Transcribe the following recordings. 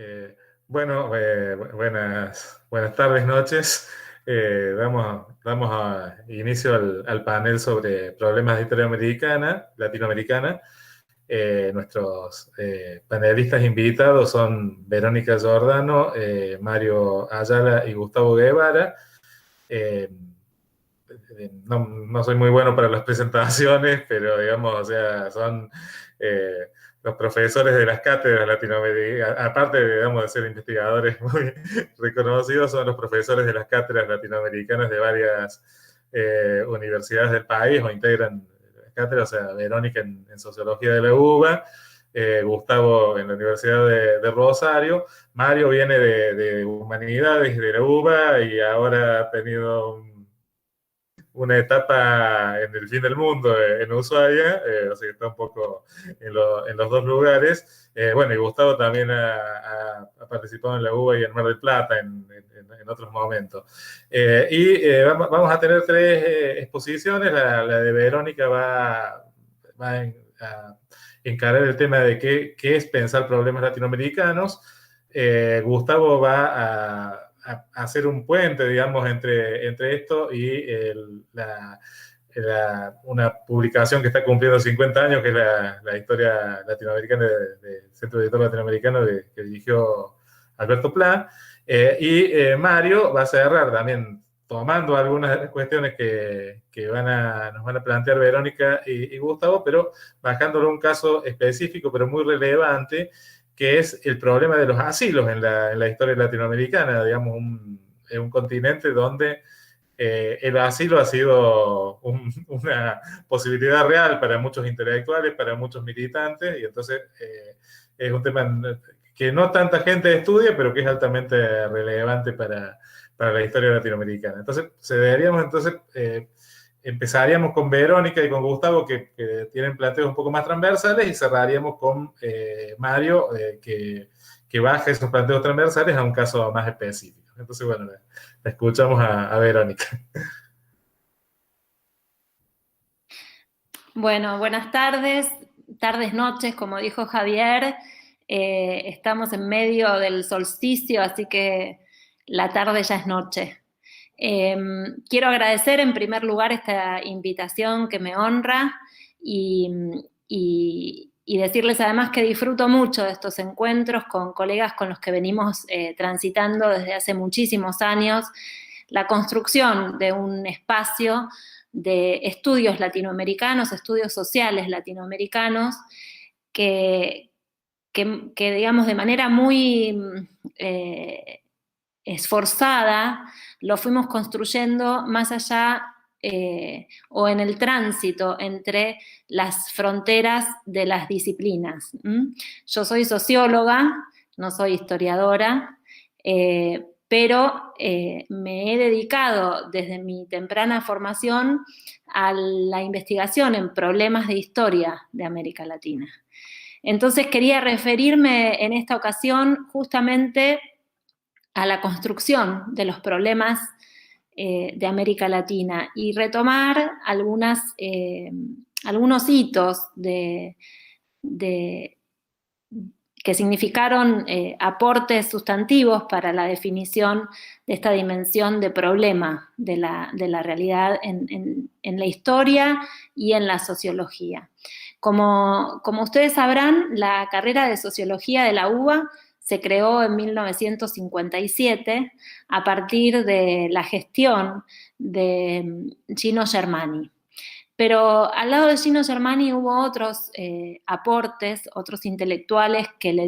Eh, buenas tardes, noches. Damos inicio al panel sobre problemas de historia latinoamericana. Nuestros panelistas invitados son Verónica Giordano, Mario Ayala y Gustavo Guevara. Eh, no soy muy bueno para las presentaciones, pero digamos, o sea, son los profesores de las cátedras latinoamericanas, aparte, digamos, de ser investigadores muy reconocidos, son los profesores de las cátedras latinoamericanas de varias universidades del país o integran las cátedras, o sea, Verónica en Sociología de la UBA, Gustavo en la Universidad de Rosario, Mario viene de Humanidades de la UBA y ahora ha tenido una etapa en el fin del mundo en Ushuaia, o sea que está un poco en los dos lugares. Bueno, y Gustavo también ha participado en la UBA y en Mar del Plata en otros momentos. Vamos a tener tres exposiciones. La de Verónica va a encarar el tema de qué es pensar problemas latinoamericanos. Gustavo va a hacer un puente, digamos, entre esto y una publicación que está cumpliendo 50 años, que es la historia latinoamericana del Centro de Editor Latinoamericano que dirigió Alberto Pla. Mario va a cerrar también tomando algunas de las cuestiones que nos van a plantear Verónica y Gustavo, pero bajándolo a un caso específico, pero muy relevante, que es el problema de los asilos en la historia latinoamericana, digamos, un continente donde el asilo ha sido una posibilidad real para muchos intelectuales, para muchos militantes, y entonces es un tema que no tanta gente estudia, pero que es altamente relevante para la historia latinoamericana. Entonces, empezaríamos con Verónica y con Gustavo, que tienen planteos un poco más transversales, y cerraríamos con Mario, que baja esos planteos transversales a un caso más específico. Entonces, bueno, la escuchamos a Verónica. Bueno, buenas tardes, noches, como dijo Javier. Estamos en medio del solsticio, así que la tarde ya es noche. Quiero agradecer en primer lugar esta invitación que me honra y decirles además que disfruto mucho de estos encuentros con colegas con los que venimos transitando desde hace muchísimos años la construcción de un espacio de estudios latinoamericanos, estudios sociales latinoamericanos, que digamos, de manera muy esforzada, lo fuimos construyendo más allá o en el tránsito entre las fronteras de las disciplinas. Yo soy socióloga, no soy historiadora, pero me he dedicado desde mi temprana formación a la investigación en problemas de historia de América Latina. Entonces quería referirme en esta ocasión justamente a la construcción de los problemas de América Latina y retomar algunos hitos que significaron aportes sustantivos para la definición de esta dimensión de problema de la realidad en la historia y en la sociología. Como ustedes sabrán, la carrera de sociología de la UBA se creó en 1957 a partir de la gestión de Gino Germani. Pero al lado de Gino Germani hubo otros aportes, otros intelectuales que le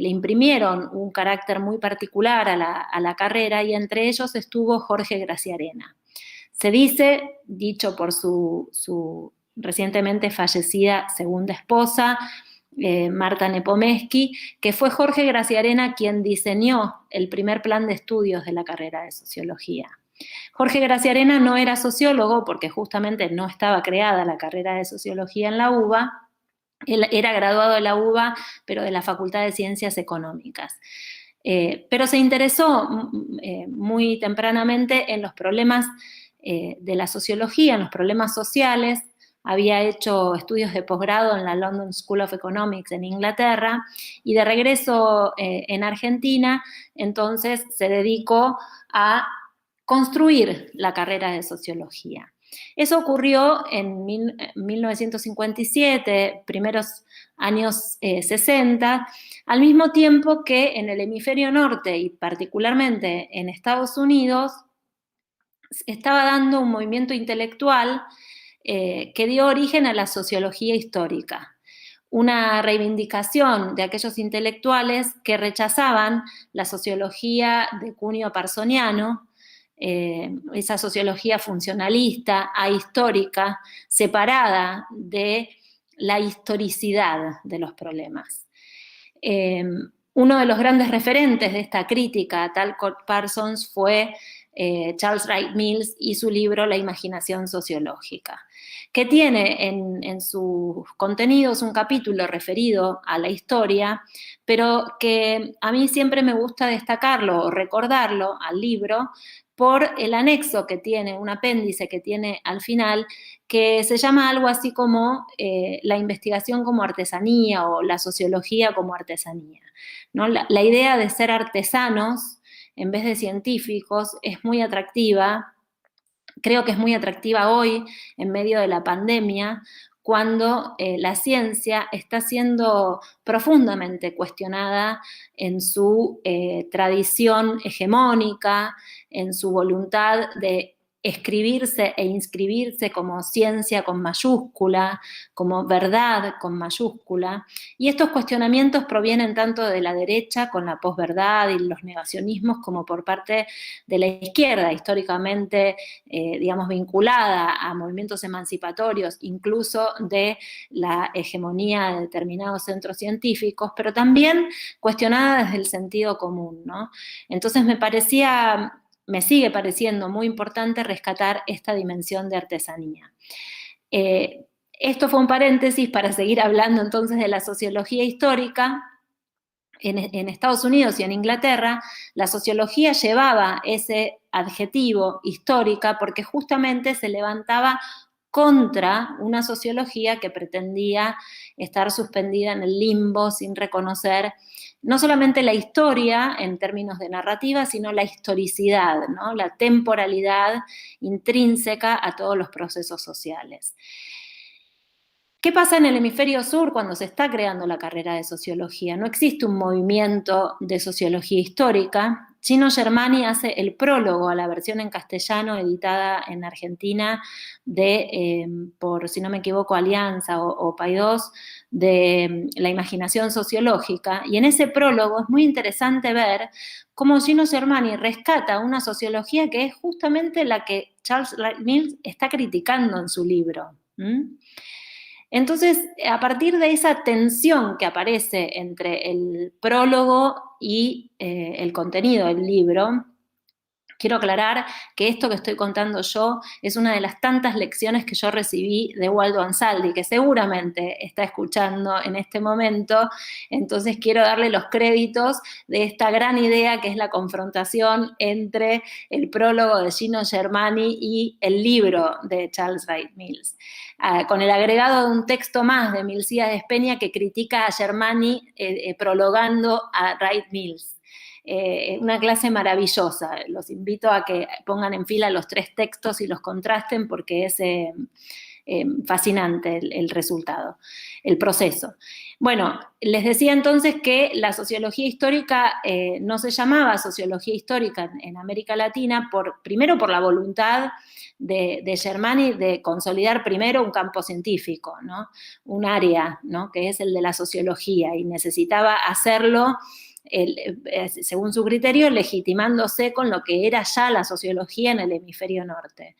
imprimieron un carácter muy particular a la carrera, y entre ellos estuvo Jorge Graciarena. Se dice, dicho por su recientemente fallecida segunda esposa, Marta Nepomsky, que fue Jorge Graciarena quien diseñó el primer plan de estudios de la carrera de sociología. Jorge Graciarena no era sociólogo porque justamente no estaba creada la carrera de sociología en la UBA. Él era graduado de la UBA, pero de la Facultad de Ciencias Económicas. Pero se interesó muy tempranamente en los problemas de la sociología, en los problemas sociales, había hecho estudios de posgrado en la London School of Economics en Inglaterra, y de regreso en Argentina, entonces se dedicó a construir la carrera de sociología. Eso ocurrió en 1957, primeros años 60, al mismo tiempo que en el hemisferio norte y particularmente en Estados Unidos estaba dando un movimiento intelectual que dio origen a la sociología histórica, una reivindicación de aquellos intelectuales que rechazaban la sociología de cuño parsoniano, esa sociología funcionalista, ahistórica, separada de la historicidad de los problemas. Uno de los grandes referentes de esta crítica a Talcott Parsons fue Charles Wright Mills y su libro La imaginación sociológica, que tiene en sus contenidos un capítulo referido a la historia, pero que a mí siempre me gusta destacarlo o recordarlo al libro por el anexo que tiene, un apéndice que tiene al final, que se llama algo así como la investigación como artesanía o la sociología como artesanía, ¿no? La idea de ser artesanos en vez de científicos es muy atractiva. Creo que es muy atractiva hoy, en medio de la pandemia, cuando la ciencia está siendo profundamente cuestionada en su tradición hegemónica, en su voluntad de escribirse e inscribirse como ciencia con mayúscula, como verdad con mayúscula. Y estos cuestionamientos provienen tanto de la derecha con la posverdad y los negacionismos como por parte de la izquierda, históricamente digamos, vinculada a movimientos emancipatorios, incluso de la hegemonía de determinados centros científicos, pero también cuestionada desde el sentido común, ¿no? Entonces me sigue pareciendo muy importante rescatar esta dimensión de artesanía. Esto fue un paréntesis para seguir hablando entonces de la sociología histórica. En Estados Unidos y en Inglaterra, la sociología llevaba ese adjetivo histórica porque justamente se levantaba contra una sociología que pretendía estar suspendida en el limbo sin reconocer no solamente la historia en términos de narrativa, sino la historicidad, ¿no? La temporalidad intrínseca a todos los procesos sociales. ¿Qué pasa en el hemisferio sur cuando se está creando la carrera de sociología? No existe un movimiento de sociología histórica. Gino Germani hace el prólogo a la versión en castellano editada en Argentina por, si no me equivoco, Alianza o Paidós, de La imaginación sociológica. Y en ese prólogo es muy interesante ver cómo Gino Germani rescata una sociología que es justamente la que Charles Wright Mills está criticando en su libro. Entonces, a partir de esa tensión que aparece entre el prólogo y el contenido del libro, quiero aclarar que esto que estoy contando yo es una de las tantas lecciones que yo recibí de Waldo Ansaldi, que seguramente está escuchando en este momento. Entonces quiero darle los créditos de esta gran idea que es la confrontación entre el prólogo de Gino Germani y el libro de Charles Wright Mills, con el agregado de un texto más de Milcíades Peña que critica a Germani prologando a Wright Mills. Una clase maravillosa. Los invito a que pongan en fila los 3 textos y los contrasten porque es fascinante el resultado, el proceso. Bueno, les decía entonces que la sociología histórica no se llamaba sociología histórica en América Latina, primero por la voluntad de Germani de consolidar primero un campo científico, ¿no? Un área, ¿no? Que es el de la sociología, y necesitaba hacerlo según su criterio, legitimándose con lo que era ya la sociología en el hemisferio norte.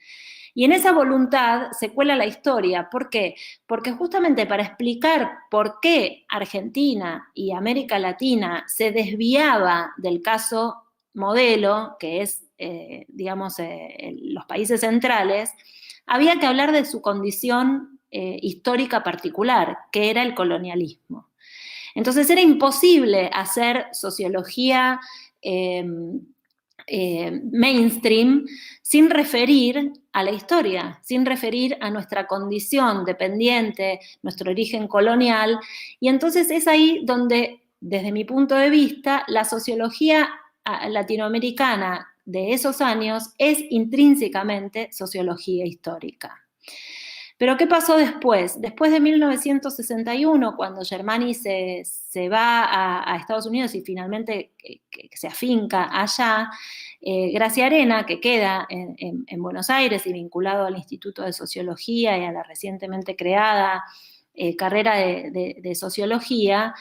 Y en esa voluntad se cuela la historia. ¿Por qué? Porque justamente para explicar por qué Argentina y América Latina se desviaba del caso modelo, que es, digamos, los países centrales, había que hablar de su condición histórica particular, que era el colonialismo. Entonces era imposible hacer sociología mainstream, sin referir a la historia, sin referir a nuestra condición dependiente, nuestro origen colonial, y entonces es ahí donde, desde mi punto de vista, la sociología latinoamericana de esos años es intrínsecamente sociología histórica. Pero ¿qué pasó después? Después de 1961, cuando Germani se va a Estados Unidos y finalmente que se afinca allá, Gracia Arena, que queda en Buenos Aires y vinculado al Instituto de Sociología y a la recientemente creada carrera de Sociología,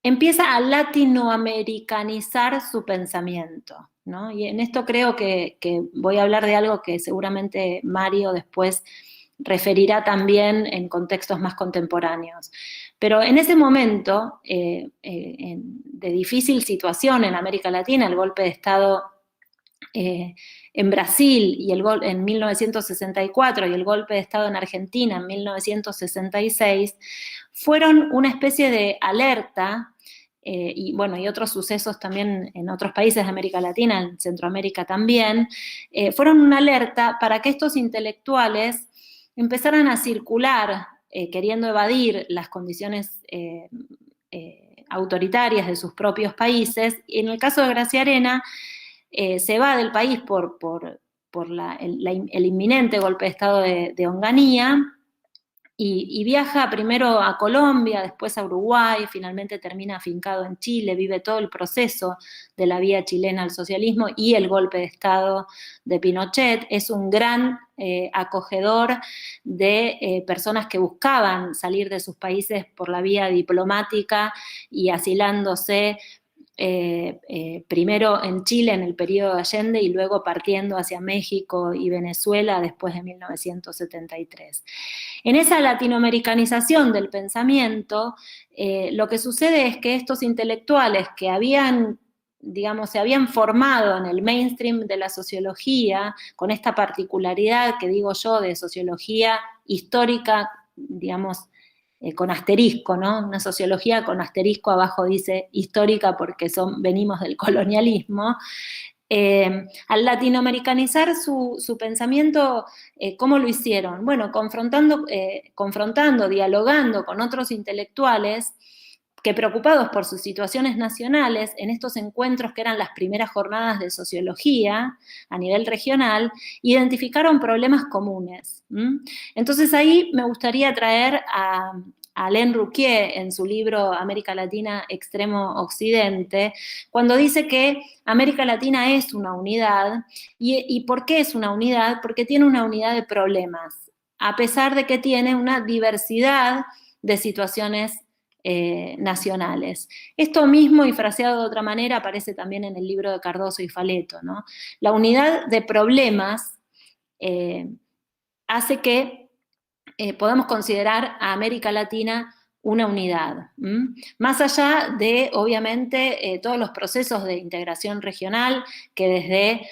empieza a latinoamericanizar su pensamiento, ¿no? Y en esto creo que voy a hablar de algo que seguramente Mario después referirá también en contextos más contemporáneos. Pero en ese momento de difícil situación en América Latina, el golpe de Estado en Brasil y en 1964 y el golpe de Estado en Argentina en 1966, fueron una especie de alerta, y otros sucesos también en otros países de América Latina, en Centroamérica también, fueron una alerta para que estos intelectuales empezaran a circular queriendo evadir las condiciones autoritarias de sus propios países. Y en el caso de Gracia Arena, se va del país por el inminente golpe de Estado de Onganía, y viaja primero a Colombia, después a Uruguay, finalmente termina afincado en Chile, vive todo el proceso de la vía chilena al socialismo y el golpe de Estado de Pinochet. Es un gran acogedor de personas que buscaban salir de sus países por la vía diplomática y asilándose primero en Chile en el periodo de Allende y luego partiendo hacia México y Venezuela después de 1973. En esa latinoamericanización del pensamiento, lo que sucede es que estos intelectuales que se habían formado en el mainstream de la sociología, con esta particularidad que digo yo de sociología histórica, con asterisco, ¿no? Una sociología con asterisco abajo dice histórica porque venimos del colonialismo. Al latinoamericanizar su pensamiento, ¿cómo lo hicieron? Bueno, confrontando, dialogando con otros intelectuales que, preocupados por sus situaciones nacionales, en estos encuentros que eran las primeras jornadas de sociología a nivel regional, identificaron problemas comunes. Entonces ahí me gustaría traer a Alain Rouquier en su libro América Latina, Extremo Occidente, cuando dice que América Latina es una unidad. ¿Y por qué es una unidad? Porque tiene una unidad de problemas, a pesar de que tiene una diversidad de situaciones nacionales. Esto mismo, y fraseado de otra manera, aparece también en el libro de Cardoso y Faleto, ¿no? La unidad de problemas hace que podamos considerar a América Latina una unidad. Más allá de, obviamente, todos los procesos de integración regional que desde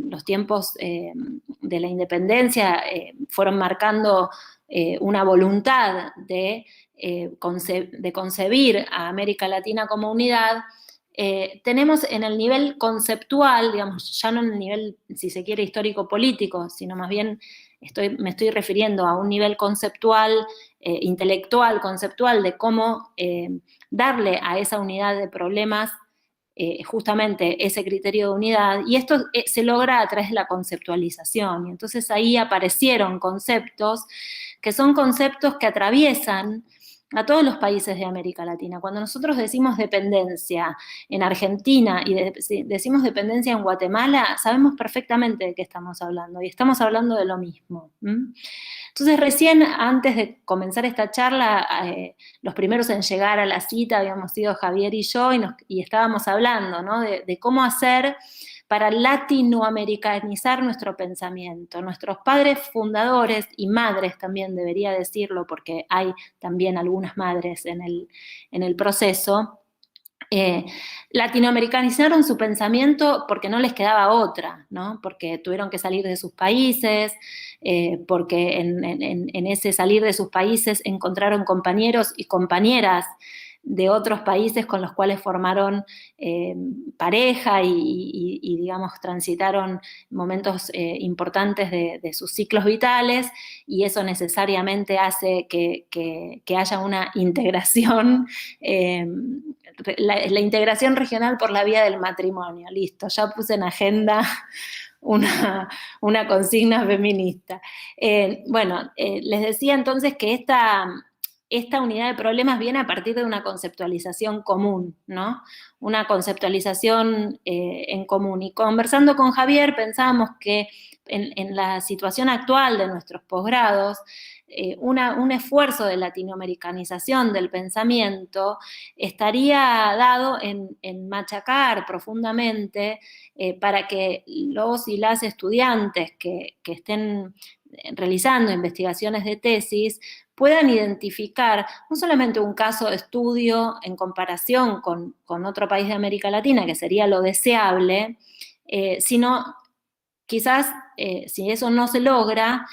los tiempos de la independencia fueron marcando una voluntad de concebir a América Latina como unidad, tenemos en el nivel conceptual, ya no en el nivel, si se quiere, histórico-político, sino más bien me estoy refiriendo a un nivel conceptual, intelectual, conceptual, de cómo darle a esa unidad de problemas justamente ese criterio de unidad, y esto se logra a través de la conceptualización, y entonces ahí aparecieron conceptos que son conceptos que atraviesan a todos los países de América Latina. Cuando nosotros decimos dependencia en Argentina y decimos dependencia en Guatemala, sabemos perfectamente de qué estamos hablando, y estamos hablando de lo mismo. Entonces, recién antes de comenzar esta charla, los primeros en llegar a la cita habíamos sido Javier y yo, y estábamos hablando, ¿no?, de cómo hacer para latinoamericanizar nuestro pensamiento. Nuestros padres fundadores, y madres también debería decirlo, porque hay también algunas madres en el proceso, latinoamericanizaron su pensamiento porque no les quedaba otra, ¿no? Porque tuvieron que salir de sus países, porque en ese salir de sus países encontraron compañeros y compañeras de otros países con los cuales formaron pareja y, digamos, transitaron momentos importantes de sus ciclos vitales, y eso necesariamente hace que haya una integración, la integración regional por la vía del matrimonio. Listo, ya puse en agenda una consigna feminista. Bueno, les decía entonces que esta unidad de problemas viene a partir de una conceptualización común, ¿no? Una conceptualización en común. Y conversando con Javier pensábamos que en la situación actual de nuestros posgrados, un esfuerzo de latinoamericanización del pensamiento estaría dado en machacar profundamente para que los y las estudiantes que estén realizando investigaciones de tesis puedan identificar no solamente un caso de estudio en comparación con otro país de América Latina, que sería lo deseable, sino quizás, si eso no se logra,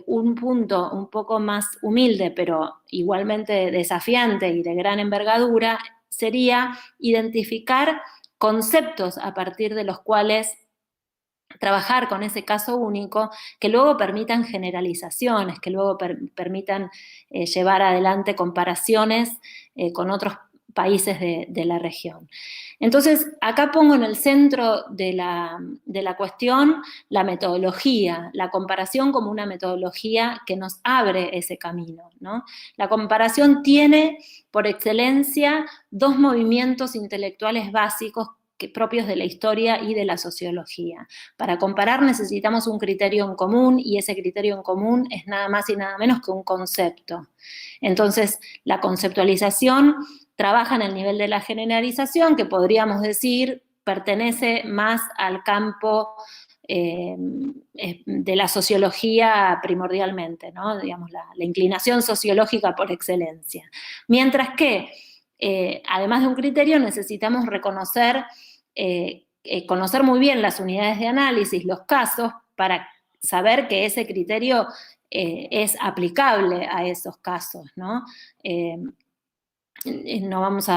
un punto un poco más humilde, pero igualmente desafiante y de gran envergadura, sería identificar conceptos a partir de los cuales trabajar con ese caso único, que luego permitan generalizaciones, que luego permitan llevar adelante comparaciones con otros países de la región. Entonces, acá pongo en el centro de la cuestión la metodología, la comparación como una metodología que nos abre ese camino, ¿no? La comparación tiene, por excelencia, dos movimientos intelectuales básicos propios de la historia y de la sociología. Para comparar necesitamos un criterio en común, y ese criterio en común es nada más y nada menos que un concepto. Entonces, la conceptualización trabaja en el nivel de la generalización, que podríamos decir pertenece más al campo de la sociología primordialmente, ¿no? Digamos, la inclinación sociológica por excelencia. Mientras que, además de un criterio, necesitamos reconocer, conocer muy bien las unidades de análisis, los casos, para saber que ese criterio es aplicable a esos casos, ¿no? No vamos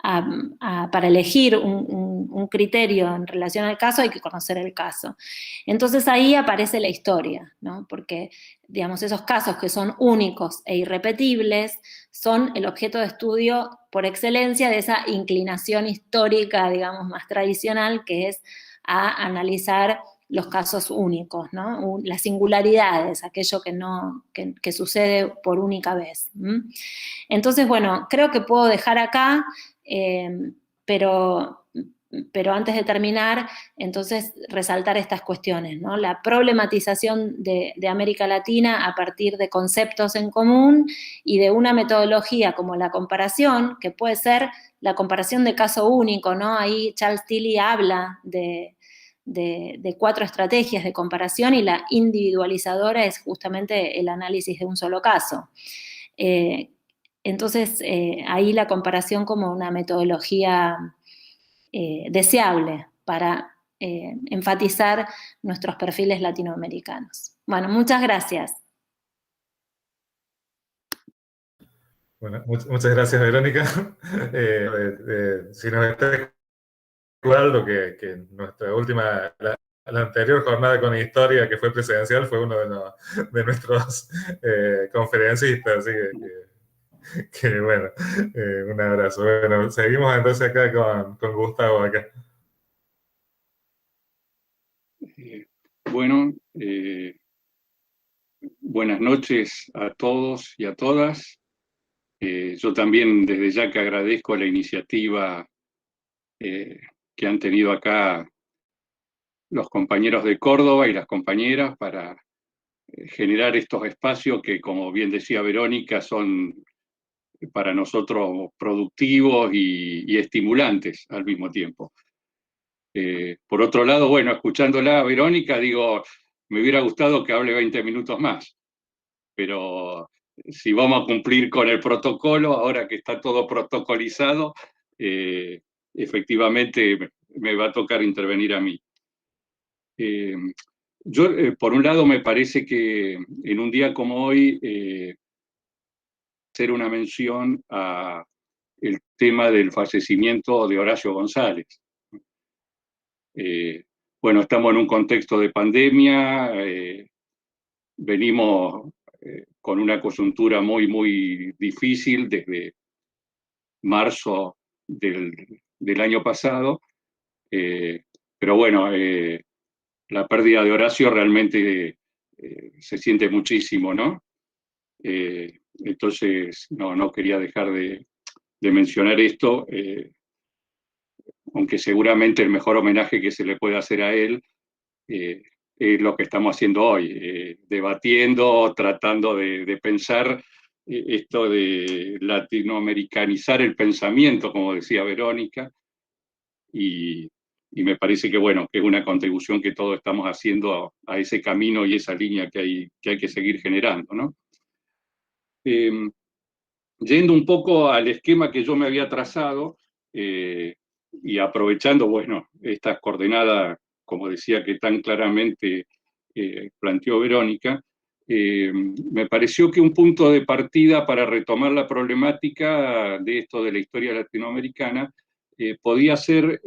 para elegir un criterio en relación al caso hay que conocer el caso. Entonces ahí aparece la historia, ¿no? Porque, digamos, esos casos que son únicos e irrepetibles son el objeto de estudio por excelencia de esa inclinación histórica, digamos, más tradicional, que es a analizar los casos únicos, ¿no? Las singularidades, aquello que sucede por única vez. Entonces, bueno, creo que puedo dejar acá, pero antes de terminar, entonces resaltar estas cuestiones, ¿no? La problematización de América Latina a partir de conceptos en común y de una metodología como la comparación, que puede ser la comparación de caso único, ¿no? Ahí Charles Tilly habla de 4 estrategias de comparación, y la individualizadora es justamente el análisis de un solo caso. Entonces, ahí la comparación como una metodología deseable para enfatizar nuestros perfiles latinoamericanos. Bueno, muchas gracias. Bueno, muchas gracias, Verónica. Si nos está escuchando que nuestra última, la anterior jornada con historia, que fue presidencial, fue uno de nuestros conferencistas, así que bueno, un abrazo. Bueno, seguimos entonces acá con Gustavo acá. Bueno, buenas noches a todos y a todas. Yo también desde ya que agradezco la iniciativa que han tenido acá los compañeros de Córdoba y las compañeras para generar estos espacios que, como bien decía Verónica, son para nosotros productivos y estimulantes al mismo tiempo. Por otro lado, bueno, escuchándola a Verónica, digo, me hubiera gustado que hable 20 minutos más, pero si vamos a cumplir con el protocolo, ahora que está todo protocolizado, efectivamente me va a tocar intervenir a mí. Yo, por un lado, me parece que en un día como hoy, hacer una mención a el tema del fallecimiento de Horacio González. Bueno, estamos en un contexto de pandemia, venimos con una coyuntura muy, muy difícil desde marzo del año pasado, pero bueno, la pérdida de Horacio realmente se siente muchísimo, ¿no? Entonces, no quería dejar de mencionar esto, aunque seguramente el mejor homenaje que se le puede hacer a él es lo que estamos haciendo hoy, debatiendo, tratando de pensar esto de latinoamericanizar el pensamiento, como decía Verónica, y me parece que, bueno, que es una contribución que todos estamos haciendo a ese camino y esa línea que hay que seguir generando, ¿no? Yendo un poco al esquema que yo me había trazado, y aprovechando, bueno, estas coordenadas, como decía, que tan claramente planteó Verónica, me pareció que un punto de partida para retomar la problemática de esto de la historia latinoamericana podía ser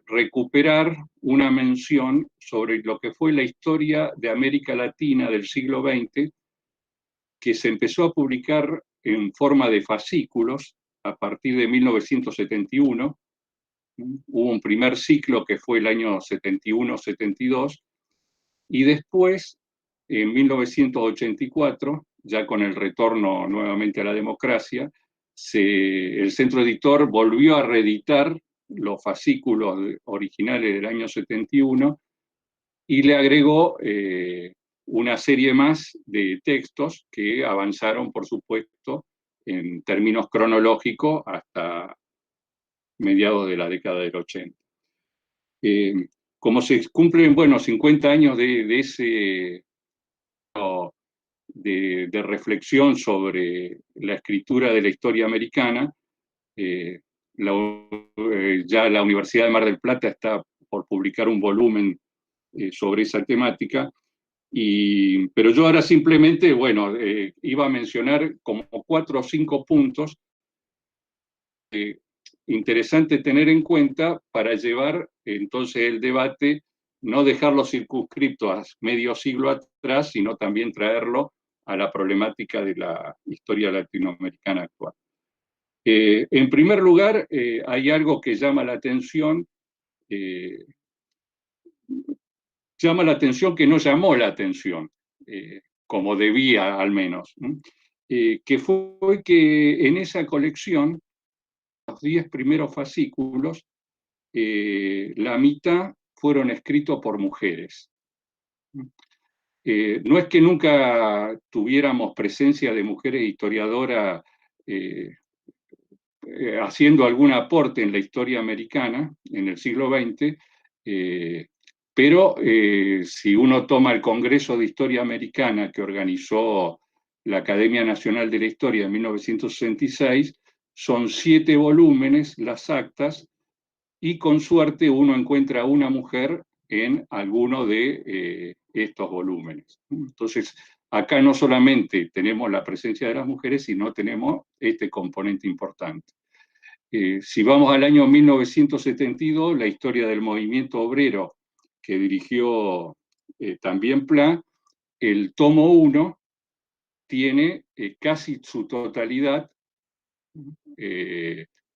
recuperar una mención sobre lo que fue la historia de América Latina del siglo XX, que se empezó a publicar en forma de fascículos a partir de 1971. Hubo un primer ciclo que fue el año 71-72, y después, en 1984, ya con el retorno nuevamente a la democracia, el centro editor volvió a reeditar los fascículos originales del año 71 y le agregó una serie más de textos que avanzaron, por supuesto, en términos cronológicos hasta mediados de la década del 80. Como se cumplen, bueno, 50 años de reflexión sobre la escritura de la historia americana, ya la Universidad de Mar del Plata está por publicar un volumen sobre esa temática, pero yo ahora simplemente, bueno, iba a mencionar como 4 o 5 puntos interesante tener en cuenta para llevar entonces el debate, no dejarlo circunscripto a medio siglo atrás, sino también traerlo a la problemática de la historia latinoamericana actual. En primer lugar, hay algo que llama la atención, que no llamó la atención, como debía al menos, que fue que en esa colección, los 10 primeros fascículos, la mitad fueron escritos por mujeres. No es que nunca tuviéramos presencia de mujeres historiadoras haciendo algún aporte en la historia americana en el siglo XX, pero si uno toma el Congreso de Historia Americana que organizó la Academia Nacional de la Historia en 1966, son 7 volúmenes las actas, y con suerte uno encuentra a una mujer en alguno de estos volúmenes. Entonces, acá no solamente tenemos la presencia de las mujeres, sino tenemos este componente importante. Si vamos al año 1972, la historia del movimiento obrero que dirigió también Pla, el tomo 1 tiene casi su totalidad,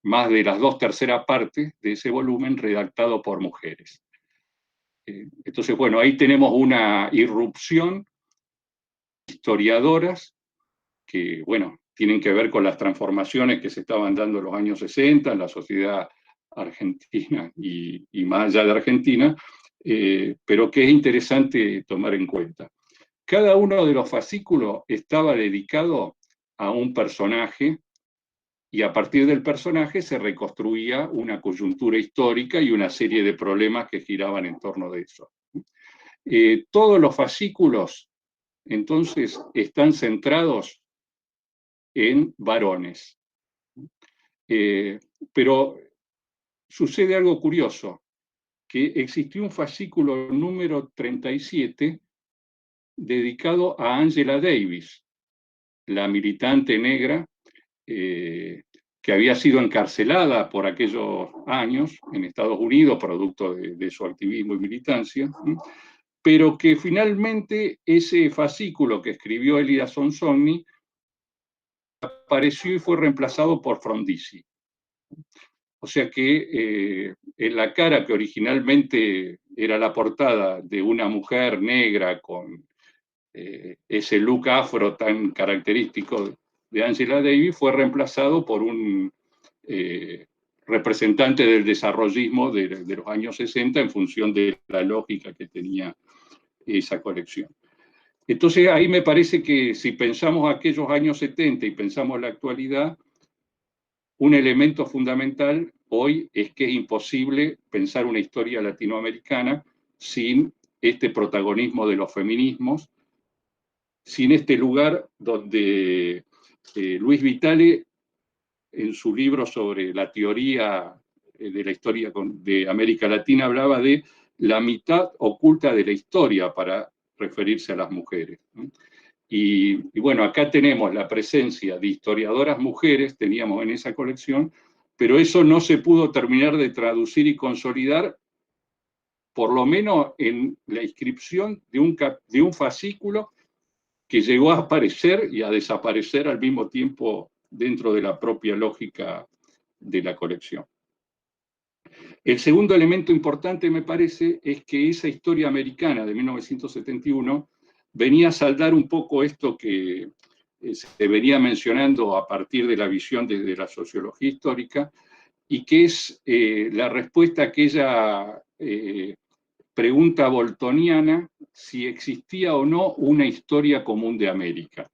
más de las 2/3 partes de ese volumen redactado por mujeres. Entonces, bueno, ahí tenemos una irrupción de historiadoras que, bueno, tienen que ver con las transformaciones que se estaban dando en los años 60 en la sociedad argentina y más allá de Argentina, pero que es interesante tomar en cuenta. Cada uno de los fascículos estaba dedicado a un personaje, y a partir del personaje se reconstruía una coyuntura histórica y una serie de problemas que giraban en torno de eso. Todos los fascículos, entonces, están centrados en varones. Pero sucede algo curioso, que existió un fascículo número 37 dedicado a Angela Davis, la militante negra que había sido encarcelada por aquellos años en Estados Unidos, producto de su activismo y militancia, pero que finalmente ese fascículo que escribió Elida Sonsonni apareció y fue reemplazado por Frondizi. O sea que en la cara que originalmente era la portada de una mujer negra con ese look afro tan característico de Angela Davis, fue reemplazado por un representante del desarrollismo de los años 60 en función de la lógica que tenía esa colección. Entonces ahí me parece que si pensamos aquellos años 70 y pensamos la actualidad, un elemento fundamental hoy es que es imposible pensar una historia latinoamericana sin este protagonismo de los feminismos, sin este lugar donde Luis Vitale, en su libro sobre la teoría de la historia de América Latina, hablaba de la mitad oculta de la historia para referirse a las mujeres. Y bueno, acá tenemos la presencia de historiadoras mujeres, teníamos en esa colección, pero eso no se pudo terminar de traducir y consolidar, por lo menos en la inscripción de un fascículo que llegó a aparecer y a desaparecer al mismo tiempo dentro de la propia lógica de la colección. El segundo elemento importante, me parece, es que esa historia americana de 1971 venía a saldar un poco esto que se venía mencionando a partir de la visión desde la sociología histórica, y que es la respuesta a aquella pregunta boltoniana si existía o no una historia común de América.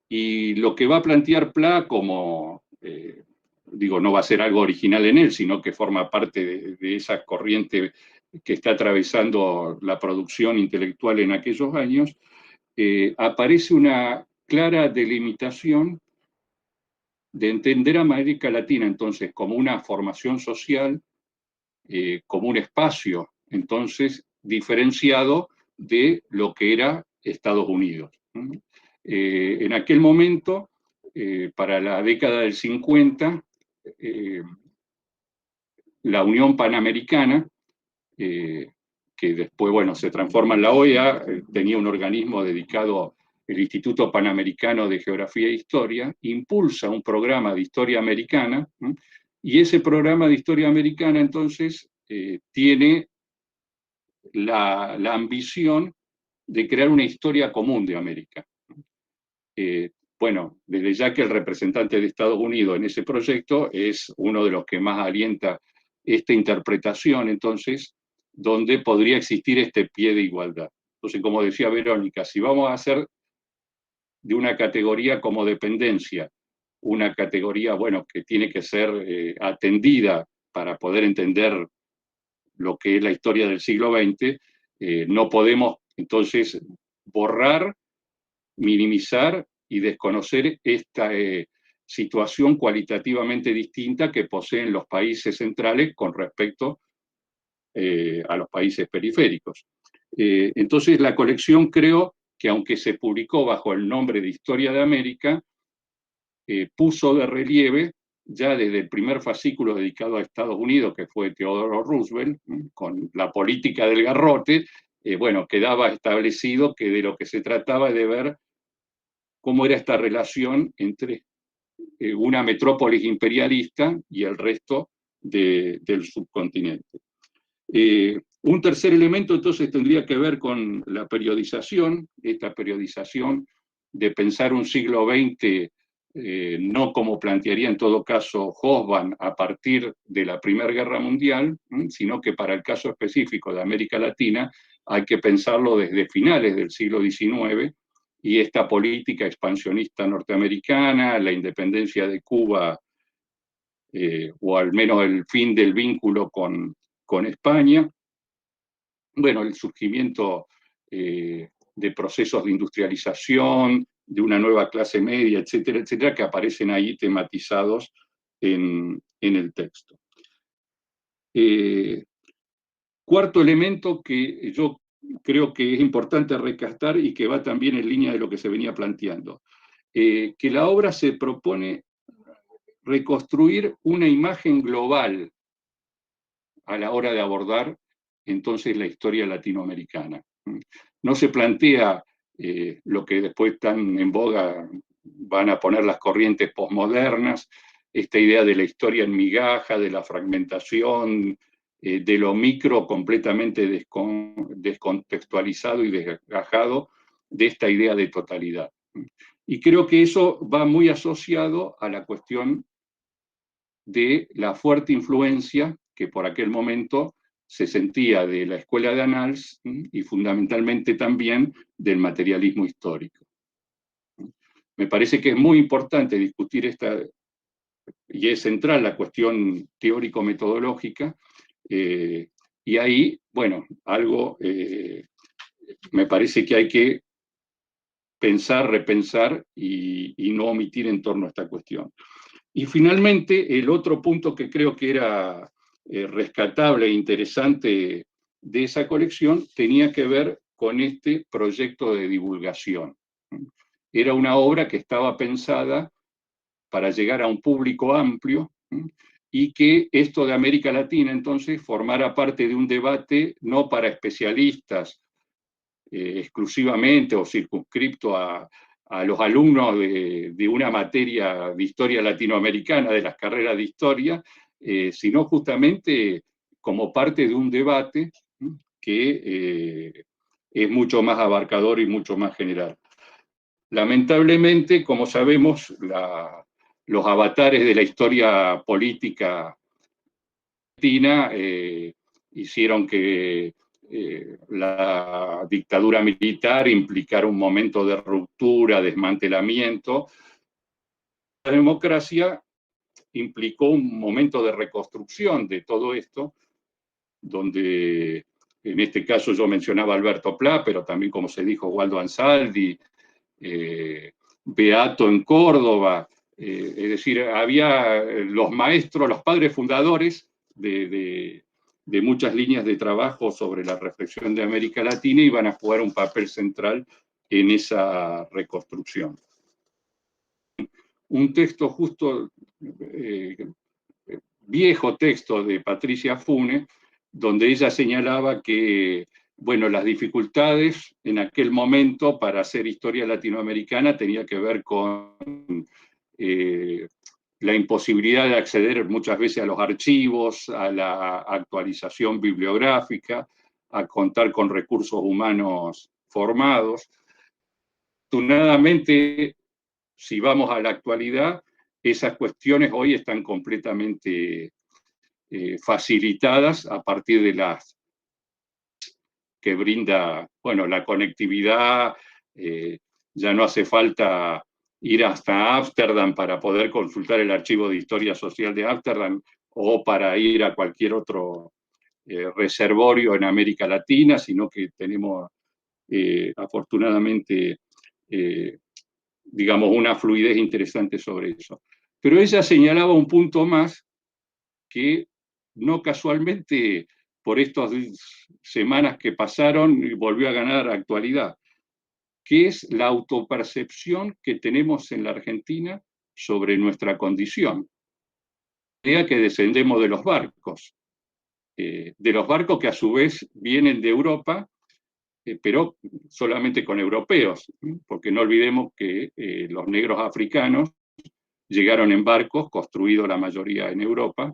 Y lo que va a plantear Pla como, digo, no va a ser algo original en él, sino que forma parte de esa corriente que está atravesando la producción intelectual en aquellos años, aparece una clara delimitación de entender a América Latina entonces como una formación social, como un espacio entonces diferenciado de lo que era Estados Unidos. En aquel momento, para la década del 50, la Unión Panamericana, que después, bueno, se transforma en la OEA, tenía un organismo dedicado, el Instituto Panamericano de Geografía e Historia, impulsa un programa de historia americana, y ese programa de historia americana entonces tiene la ambición de crear una historia común de América. Bueno, desde ya que el representante de Estados Unidos en ese proyecto es uno de los que más alienta esta interpretación, entonces, donde podría existir este pie de igualdad. Entonces, como decía Verónica, si vamos a hacer de una categoría como dependencia, una categoría, bueno, que tiene que ser atendida para poder entender lo que es la historia del siglo XX, no podemos entonces borrar, minimizar y desconocer esta situación cualitativamente distinta que poseen los países centrales con respecto a los países periféricos. Entonces la colección, creo que aunque se publicó bajo el nombre de Historia de América, puso de relieve ya desde el primer fascículo dedicado a Estados Unidos, que fue Theodore Roosevelt, con la política del garrote, bueno, quedaba establecido que de lo que se trataba de ver cómo era esta relación entre una metrópolis imperialista y el resto del subcontinente. Un tercer elemento entonces tendría que ver con la periodización, esta periodización de pensar un siglo XX no como plantearía en todo caso Hobsbawm a partir de la Primera Guerra Mundial, sino que para el caso específico de América Latina hay que pensarlo desde finales del siglo XIX, y esta política expansionista norteamericana, la independencia de Cuba, o al menos el fin del vínculo con España, bueno, el surgimiento de procesos de industrialización, de una nueva clase media, etcétera, etcétera, que aparecen ahí tematizados en el texto. Cuarto elemento que yo creo que es importante recastar y que va también en línea de lo que se venía planteando. que la obra se propone reconstruir una imagen global a la hora de abordar entonces la historia latinoamericana. No se plantea lo que después tan en boga van a poner las corrientes posmodernas, esta idea de la historia en migaja, de la fragmentación, de lo micro completamente descontextualizado y desgajado de esta idea de totalidad. Y creo que eso va muy asociado a la cuestión de la fuerte influencia que por aquel momento se sentía de la escuela de Annals y fundamentalmente también del materialismo histórico. Me parece que es muy importante discutir esta, y es central la cuestión teórico-metodológica, y ahí, bueno, algo me parece que hay que pensar, repensar y no omitir en torno a esta cuestión. Y finalmente, el otro punto que creo que era rescatable e interesante de esa colección tenía que ver con este proyecto de divulgación. Era una obra que estaba pensada para llegar a un público amplio y que esto de América Latina entonces formara parte de un debate no para especialistas exclusivamente o circunscripto a los alumnos de una materia de historia latinoamericana, de las carreras de historia, sino justamente como parte de un debate que es mucho más abarcador y mucho más general. Lamentablemente, como sabemos, los avatares de la historia política argentina hicieron que la dictadura militar implicara un momento de ruptura, desmantelamiento. La democracia implicó un momento de reconstrucción de todo esto, donde en este caso yo mencionaba a Alberto Pla, pero también, como se dijo, Waldo Ansaldi, Beato en Córdoba, es decir, había los maestros, los padres fundadores de muchas líneas de trabajo sobre la reflexión de América Latina y van a jugar un papel central en esa reconstrucción. Un texto justo, viejo texto de Patricia Fune, donde ella señalaba que, bueno, las dificultades en aquel momento para hacer historia latinoamericana tenía que ver con la imposibilidad de acceder muchas veces a los archivos, a la actualización bibliográfica, a contar con recursos humanos formados. Afortunadamente, si vamos a la actualidad, esas cuestiones hoy están completamente facilitadas a partir de las que brinda, bueno, la conectividad, ya no hace falta ir hasta Ámsterdam para poder consultar el archivo de historia social de Ámsterdam o para ir a cualquier otro reservorio en América Latina, sino que tenemos afortunadamente, digamos, una fluidez interesante sobre eso. Pero ella señalaba un punto más que no casualmente por estas semanas que pasaron volvió a ganar actualidad, que es la autopercepción que tenemos en la Argentina sobre nuestra condición. La idea que descendemos de los barcos que a su vez vienen de Europa, pero solamente con europeos, porque no olvidemos que los negros africanos llegaron en barcos, construidos la mayoría en Europa,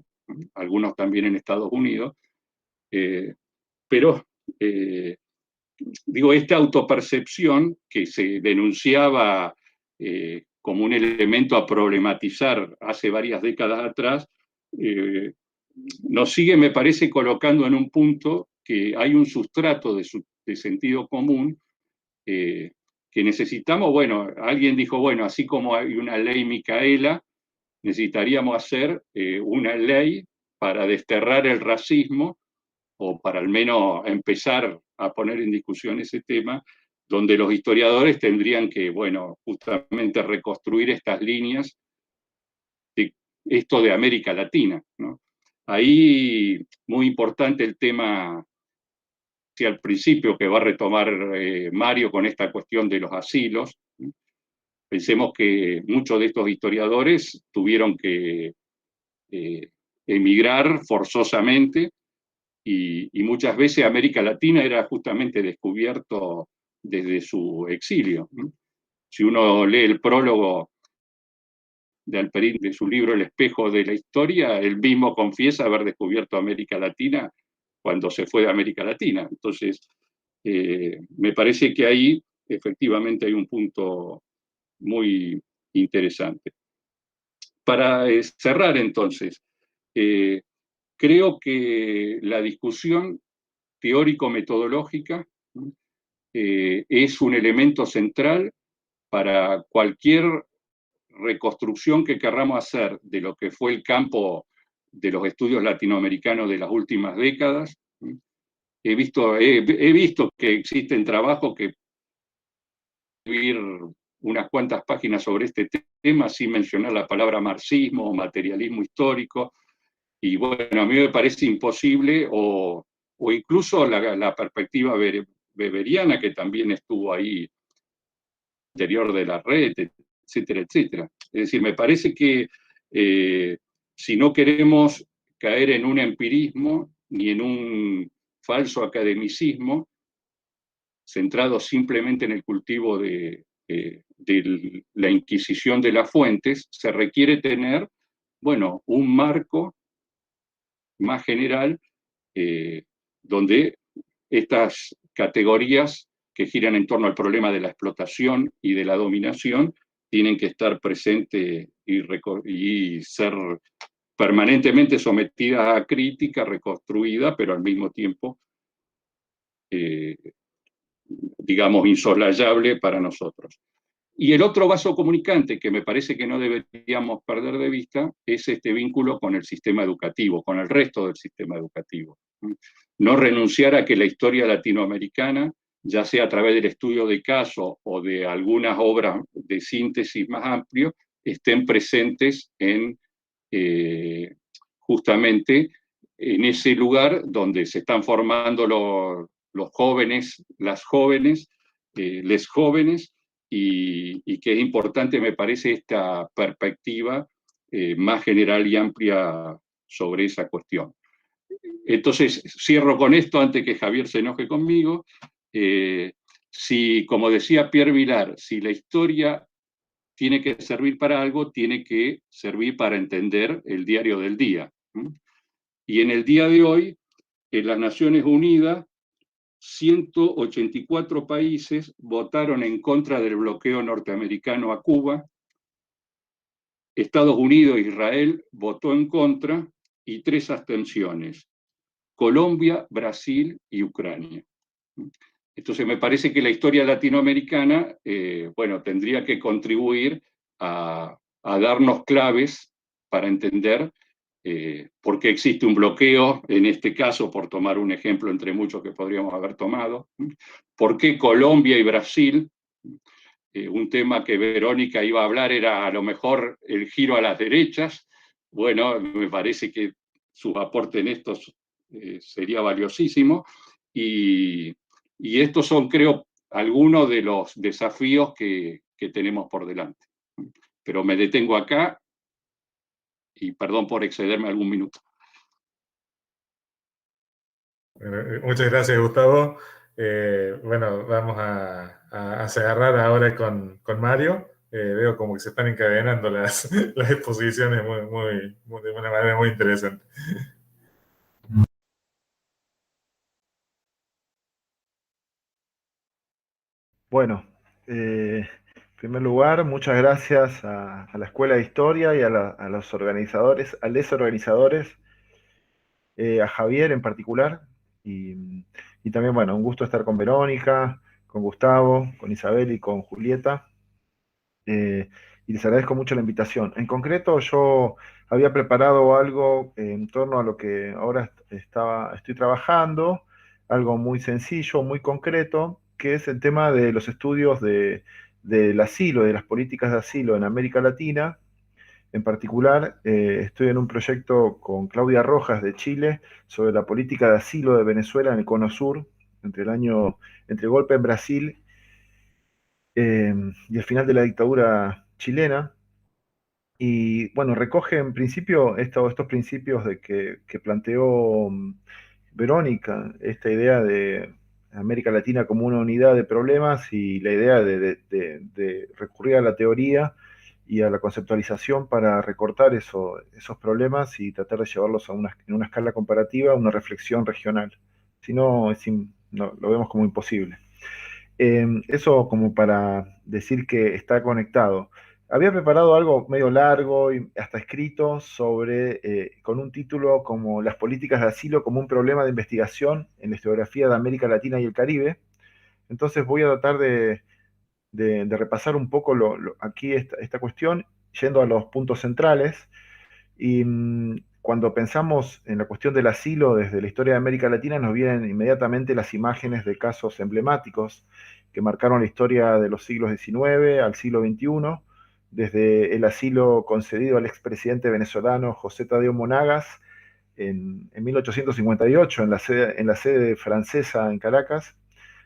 algunos también en Estados Unidos, pero digo, esta autopercepción que se denunciaba como un elemento a problematizar hace varias décadas atrás, nos sigue, me parece, colocando en un punto que hay un sustrato de sentido común que necesitamos. Bueno, alguien dijo, bueno, así como hay una ley Micaela, necesitaríamos hacer una ley para desterrar el racismo o para al menos empezar a poner en discusión ese tema, donde los historiadores tendrían que, bueno, justamente reconstruir estas líneas de esto de América Latina, ¿no? Ahí, muy importante el tema, que al principio que va a retomar Mario con esta cuestión de los asilos, Pensemos que muchos de estos historiadores tuvieron que emigrar forzosamente y muchas veces América Latina era justamente descubierto desde su exilio. Si uno lee el prólogo de Alperín de su libro El espejo de la historia, él mismo confiesa haber descubierto América Latina cuando se fue de América Latina. Entonces, me parece que ahí efectivamente hay un punto muy interesante. Para cerrar entonces, creo que la discusión teórico-metodológica es un elemento central para cualquier reconstrucción que querramos hacer de lo que fue el campo de los estudios latinoamericanos de las últimas décadas. He visto que existen trabajos que escribir unas cuantas páginas sobre este tema sin mencionar la palabra marxismo o materialismo histórico. Y bueno, a mí me parece imposible, o incluso la perspectiva weberiana, que también estuvo ahí, interior de la red, etcétera, etcétera. Es decir, me parece que si no queremos caer en un empirismo ni en un falso academicismo, centrado simplemente en el cultivo de la inquisición de las fuentes, se requiere tener, bueno, un marco más general donde estas categorías que giran en torno al problema de la explotación y de la dominación tienen que estar presentes y ser permanentemente sometidas a crítica, reconstruida, pero al mismo tiempo, digamos, insoslayable para nosotros. Y el otro vaso comunicante que me parece que no deberíamos perder de vista es este vínculo con el sistema educativo, con el resto del sistema educativo. No renunciar a que la historia latinoamericana, ya sea a través del estudio de caso o de algunas obras de síntesis más amplio, estén presentes en justamente en ese lugar donde se están formando los jóvenes, las jóvenes, les jóvenes, y que es importante, me parece, esta perspectiva más general y amplia sobre esa cuestión. Entonces, cierro con esto antes que Javier se enoje conmigo. Si, como decía Pierre Vilar, si la historia tiene que servir para algo, tiene que servir para entender el diario del día. Y en el día de hoy, en las Naciones Unidas, 184 países votaron en contra del bloqueo norteamericano a Cuba. Estados Unidos e Israel votó en contra y 3 abstenciones. Colombia, Brasil y Ucrania. Entonces me parece que la historia latinoamericana, bueno, tendría que contribuir a darnos claves para entender por qué existe un bloqueo, en este caso, por tomar un ejemplo entre muchos que podríamos haber tomado, por qué Colombia y Brasil, un tema que Verónica iba a hablar era a lo mejor el giro a las derechas. Bueno, me parece que su aporte en esto sería valiosísimo, y estos son, creo, algunos de los desafíos que tenemos por delante. Pero me detengo acá y perdón por excederme algún minuto. Muchas gracias, Gustavo. Bueno, vamos a cerrar ahora con Mario. Veo como que se están encadenando las exposiciones de una manera muy interesante. Bueno, en primer lugar, muchas gracias a la Escuela de Historia y a los organizadores, a los organizadores, a Javier en particular, y también, bueno, un gusto estar con Verónica, con Gustavo, con Isabel y con Julieta, y les agradezco mucho la invitación. En concreto, yo había preparado algo en torno a lo que ahora estoy trabajando, algo muy sencillo, muy concreto, que es el tema de los estudios del asilo, de las políticas de asilo en América Latina. En particular, estoy en un proyecto con Claudia Rojas de Chile sobre la política de asilo de Venezuela en el Cono Sur, entre el golpe en Brasil y el final de la dictadura chilena. Y bueno, recoge en principio estos principios que planteó Verónica, esta idea de América Latina como una unidad de problemas y la idea de recurrir a la teoría y a la conceptualización para recortar esos problemas y tratar de llevarlos en una escala comparativa, a una reflexión regional. Si no, no, lo vemos como imposible. Eso como para decir que está conectado. Había preparado algo medio largo y hasta escrito sobre, con un título como Las políticas de asilo como un problema de investigación en la historiografía de América Latina y el Caribe. Entonces voy a tratar de repasar un poco aquí esta cuestión, yendo a los puntos centrales. Y cuando pensamos en la cuestión del asilo desde la historia de América Latina, nos vienen inmediatamente las imágenes de casos emblemáticos que marcaron la historia de los siglos XIX al siglo XXI, desde el asilo concedido al expresidente venezolano José Tadeo Monagas en 1858 en la sede francesa en Caracas,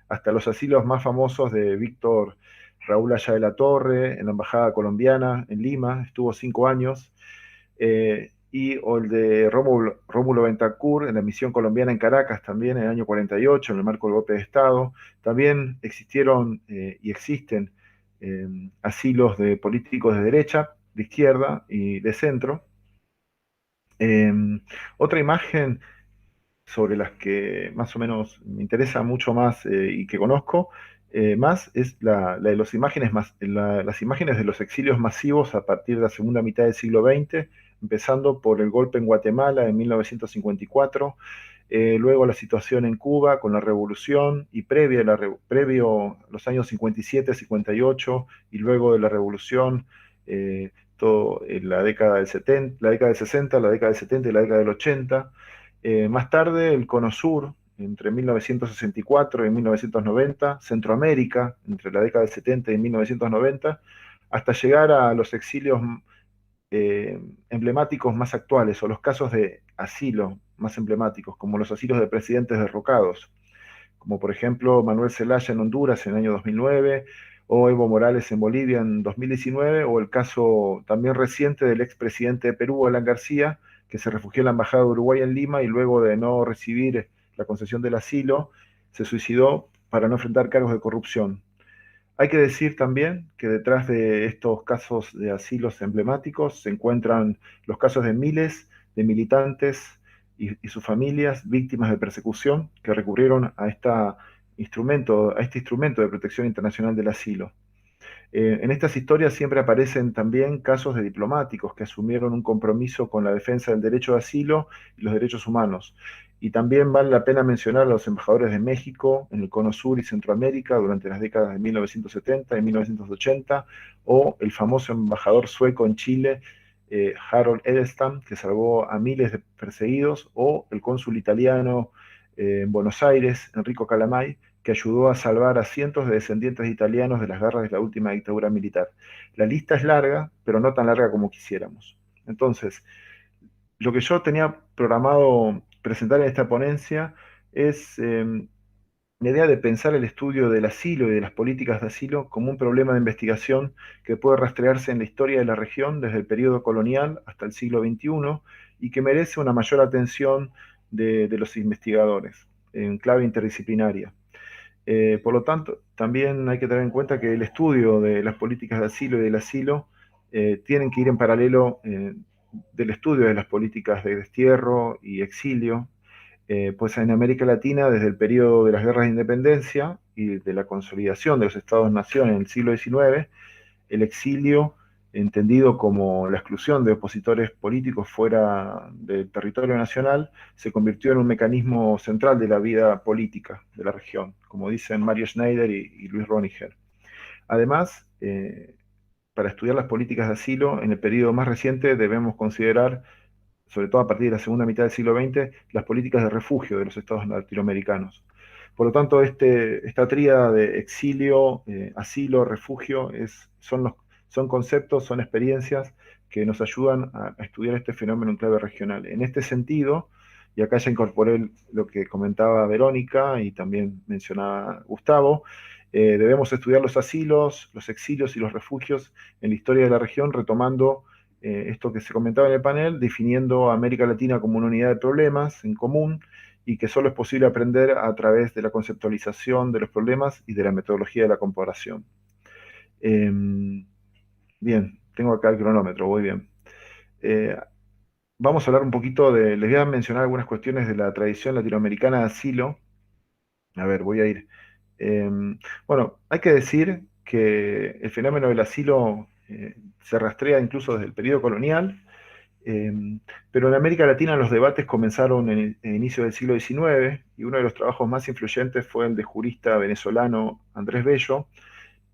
hasta los asilos más famosos de Víctor Raúl Haya de la Torre en la Embajada Colombiana en Lima, estuvo 5 años, o el de Rómulo Bentancur en la misión colombiana en Caracas también en el año 48, en el marco del golpe de Estado. También existieron y existen asilos de políticos de derecha, de izquierda y de centro. Otra imagen sobre las que más o menos me interesa mucho más y que conozco más es la de las imágenes de los exilios masivos a partir de la segunda mitad del siglo XX, empezando por el golpe en Guatemala en 1954, luego la situación en Cuba con la revolución y previo a los años 57, 58 y luego de la revolución, todo en la década del 70, la década del 60, la década del 70 y la década del 80. Más tarde, el Cono Sur, entre 1964 y 1990, Centroamérica, entre la década del 70 y 1990, hasta llegar a los exilios emblemáticos más actuales, o los casos de asilo más emblemáticos, como los asilos de presidentes derrocados, como por ejemplo Manuel Zelaya en Honduras en el año 2009, o Evo Morales en Bolivia en 2019, o el caso también reciente del expresidente de Perú, Alan García, que se refugió en la Embajada de Uruguay en Lima y luego de no recibir la concesión del asilo, se suicidó para no enfrentar cargos de corrupción. Hay que decir también que detrás de estos casos de asilos emblemáticos se encuentran los casos de miles de militantes y sus familias víctimas de persecución que recurrieron a este instrumento de protección internacional del asilo. En estas historias siempre aparecen también casos de diplomáticos que asumieron un compromiso con la defensa del derecho de asilo y los derechos humanos. Y también vale la pena mencionar a los embajadores de México en el Cono Sur y Centroamérica durante las décadas de 1970 y 1980, o el famoso embajador sueco en Chile, Harold Edelstam, que salvó a miles de perseguidos, o el cónsul italiano en Buenos Aires, Enrico Calamai, que ayudó a salvar a cientos de descendientes de italianos de las garras de la última dictadura militar. La lista es larga, pero no tan larga como quisiéramos. Entonces, lo que yo tenía programado presentar en esta ponencia es la idea de pensar el estudio del asilo y de las políticas de asilo como un problema de investigación que puede rastrearse en la historia de la región desde el periodo colonial hasta el siglo XXI y que merece una mayor atención de los investigadores en clave interdisciplinaria. Por lo tanto, también hay que tener en cuenta que el estudio de las políticas de asilo y del asilo tienen que ir en paralelo del estudio de las políticas de destierro y exilio, pues en América Latina, desde el periodo de las guerras de independencia y de la consolidación de los Estados-nación en el siglo XIX, el exilio, entendido como la exclusión de opositores políticos fuera del territorio nacional, se convirtió en un mecanismo central de la vida política de la región, como dicen Mario Schneider y Luis Roniger. Además, para estudiar las políticas de asilo, en el periodo más reciente debemos considerar, sobre todo a partir de la segunda mitad del siglo XX, las políticas de refugio de los estados latinoamericanos. Por lo tanto, esta tríada de exilio, asilo, refugio, son conceptos, son experiencias que nos ayudan a estudiar este fenómeno en clave regional. En este sentido, y acá ya incorporé lo que comentaba Verónica y también mencionaba Gustavo, Debemos estudiar los asilos, los exilios y los refugios en la historia de la región, retomando esto que se comentaba en el panel, definiendo a América Latina como una unidad de problemas en común y que solo es posible aprender a través de la conceptualización de los problemas y de la metodología de la comparación. Bien, tengo acá el cronómetro, voy bien. Vamos a hablar un poquito les voy a mencionar algunas cuestiones de la tradición latinoamericana de asilo. A ver, voy a ir. Bueno, hay que decir que el fenómeno del asilo se rastrea incluso desde el periodo colonial, pero en América Latina los debates comenzaron en el inicio del siglo XIX y uno de los trabajos más influyentes fue el de jurista venezolano Andrés Bello,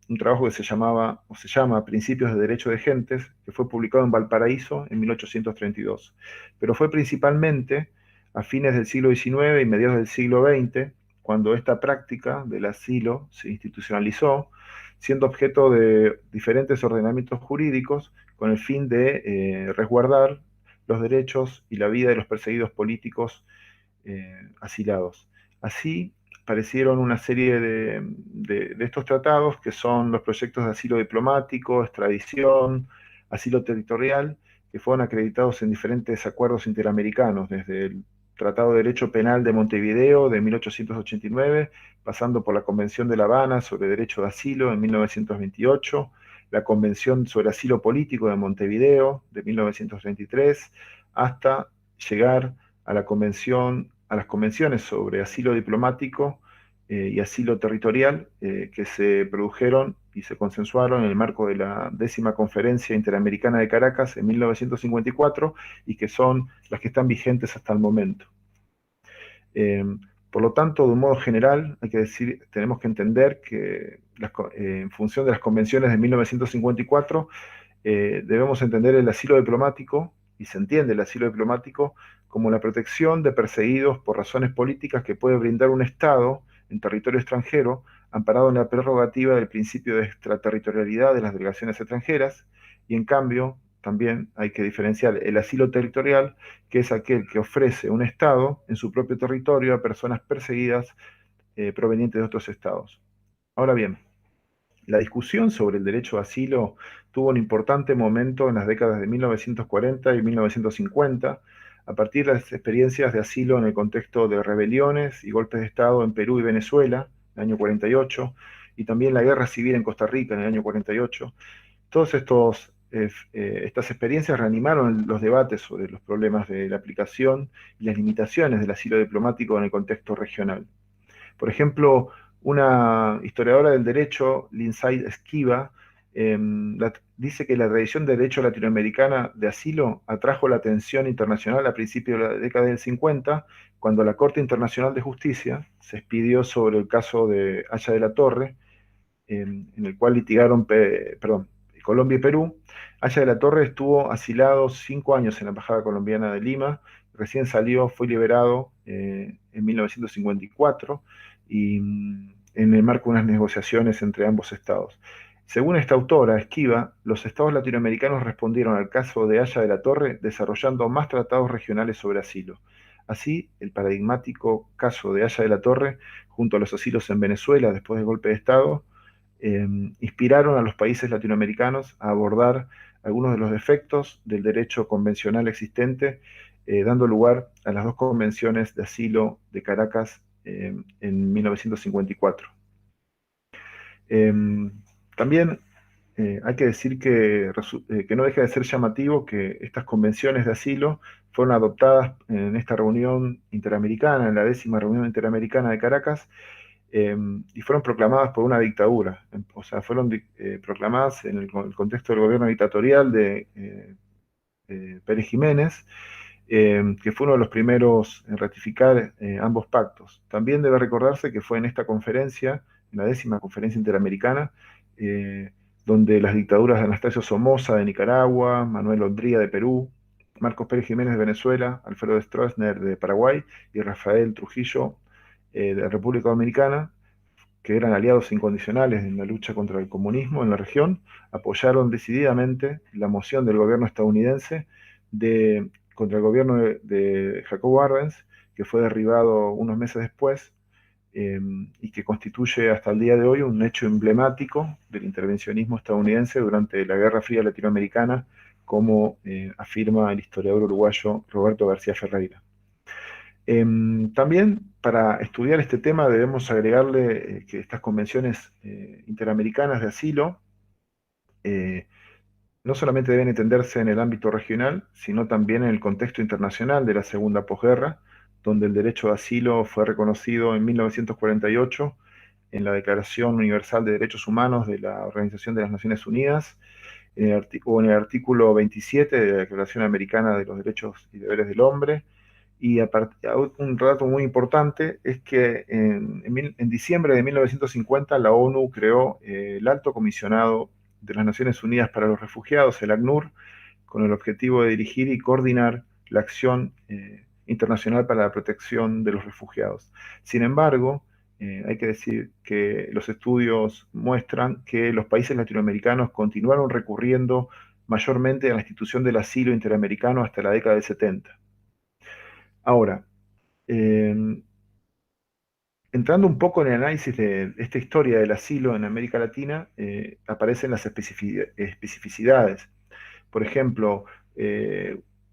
un trabajo que se llama Principios de Derecho de Gentes, que fue publicado en Valparaíso en 1832. Pero fue principalmente a fines del siglo XIX y mediados del siglo XX cuando esta práctica del asilo se institucionalizó, siendo objeto de diferentes ordenamientos jurídicos con el fin de resguardar los derechos y la vida de los perseguidos políticos asilados. Así aparecieron una serie de estos tratados que son los proyectos de asilo diplomático, extradición, asilo territorial, que fueron acreditados en diferentes acuerdos interamericanos, desde el Tratado de Derecho Penal de Montevideo de 1889, pasando por la Convención de La Habana sobre Derecho de Asilo en 1928, la Convención sobre Asilo Político de Montevideo de 1933, hasta llegar a las convenciones sobre asilo diplomático y asilo territorial que se produjeron y se consensuaron en el marco de la 10ª Conferencia Interamericana de Caracas en 1954 y que son las que están vigentes hasta el momento. Por lo tanto, de un modo general, hay que decir, tenemos que entender que en función de las convenciones de 1954, debemos entender el asilo diplomático, y se entiende el asilo diplomático como la protección de perseguidos por razones políticas que puede brindar un Estado en territorio extranjero, amparado en la prerrogativa del principio de extraterritorialidad de las delegaciones extranjeras, y en cambio, también hay que diferenciar el asilo territorial, que es aquel que ofrece un Estado en su propio territorio a personas perseguidas provenientes de otros estados. Ahora bien, la discusión sobre el derecho a asilo tuvo un importante momento en las décadas de 1940 y 1950, a partir de las experiencias de asilo en el contexto de rebeliones y golpes de Estado en Perú y Venezuela, en el año 48, y también la guerra civil en Costa Rica en el año 48. Todas estas experiencias reanimaron los debates sobre los problemas de la aplicación y las limitaciones del asilo diplomático en el contexto regional. Por ejemplo, una historiadora del derecho, Lindsay Esquiva, dice que la tradición de derecho latinoamericana de asilo atrajo la atención internacional a principios de la década del 50, cuando la Corte Internacional de Justicia se expidió sobre el caso de Haya de la Torre, en el cual litigaron Colombia y Perú. Haya de la Torre estuvo asilado 5 años en la Embajada Colombiana de Lima, recién fue liberado en 1954, y en el marco de unas negociaciones entre ambos estados. Según esta autora, Esquiva, los estados latinoamericanos respondieron al caso de Haya de la Torre desarrollando más tratados regionales sobre asilo. Así, el paradigmático caso de Haya de la Torre, junto a los asilos en Venezuela después del golpe de Estado, inspiraron a los países latinoamericanos a abordar algunos de los defectos del derecho convencional existente, dando lugar a las 2 convenciones de asilo de Caracas en 1954. También hay que decir que no deja de ser llamativo que estas convenciones de asilo fueron adoptadas en esta reunión interamericana, en la 10ª reunión interamericana de Caracas, y fueron proclamadas por una dictadura. O sea, fueron proclamadas en el contexto del gobierno dictatorial de Pérez Jiménez, que fue uno de los primeros en ratificar ambos pactos. También debe recordarse que fue en esta conferencia, en la 10ª Conferencia Interamericana, donde las dictaduras de Anastasio Somoza de Nicaragua, Manuel Ondría de Perú, Marcos Pérez Jiménez de Venezuela, Alfredo Stroessner de Paraguay y Rafael Trujillo de la República Dominicana, que eran aliados incondicionales en la lucha contra el comunismo en la región, apoyaron decididamente la moción del gobierno estadounidense contra el gobierno de Jacobo Arbenz, que fue derribado unos meses después, y que constituye hasta el día de hoy un hecho emblemático del intervencionismo estadounidense durante la Guerra Fría Latinoamericana, como afirma el historiador uruguayo Roberto García Ferreira. También para estudiar este tema debemos agregarle que estas convenciones interamericanas de asilo no solamente deben entenderse en el ámbito regional, sino también en el contexto internacional de la segunda posguerra, donde el derecho de asilo fue reconocido en 1948 en la Declaración Universal de Derechos Humanos de la Organización de las Naciones Unidas, o en el artículo 27 de la Declaración Americana de los Derechos y Deberes del Hombre. Y un dato muy importante es que en diciembre de 1950 la ONU creó el Alto Comisionado de las Naciones Unidas para los Refugiados, el ACNUR, con el objetivo de dirigir y coordinar la acción internacional para la protección de los refugiados. Sin embargo, hay que decir que los estudios muestran que los países latinoamericanos continuaron recurriendo mayormente a la institución del asilo interamericano hasta la década del 70. Ahora, entrando un poco en el análisis de esta historia del asilo en América Latina, aparecen las especificidades. Por ejemplo,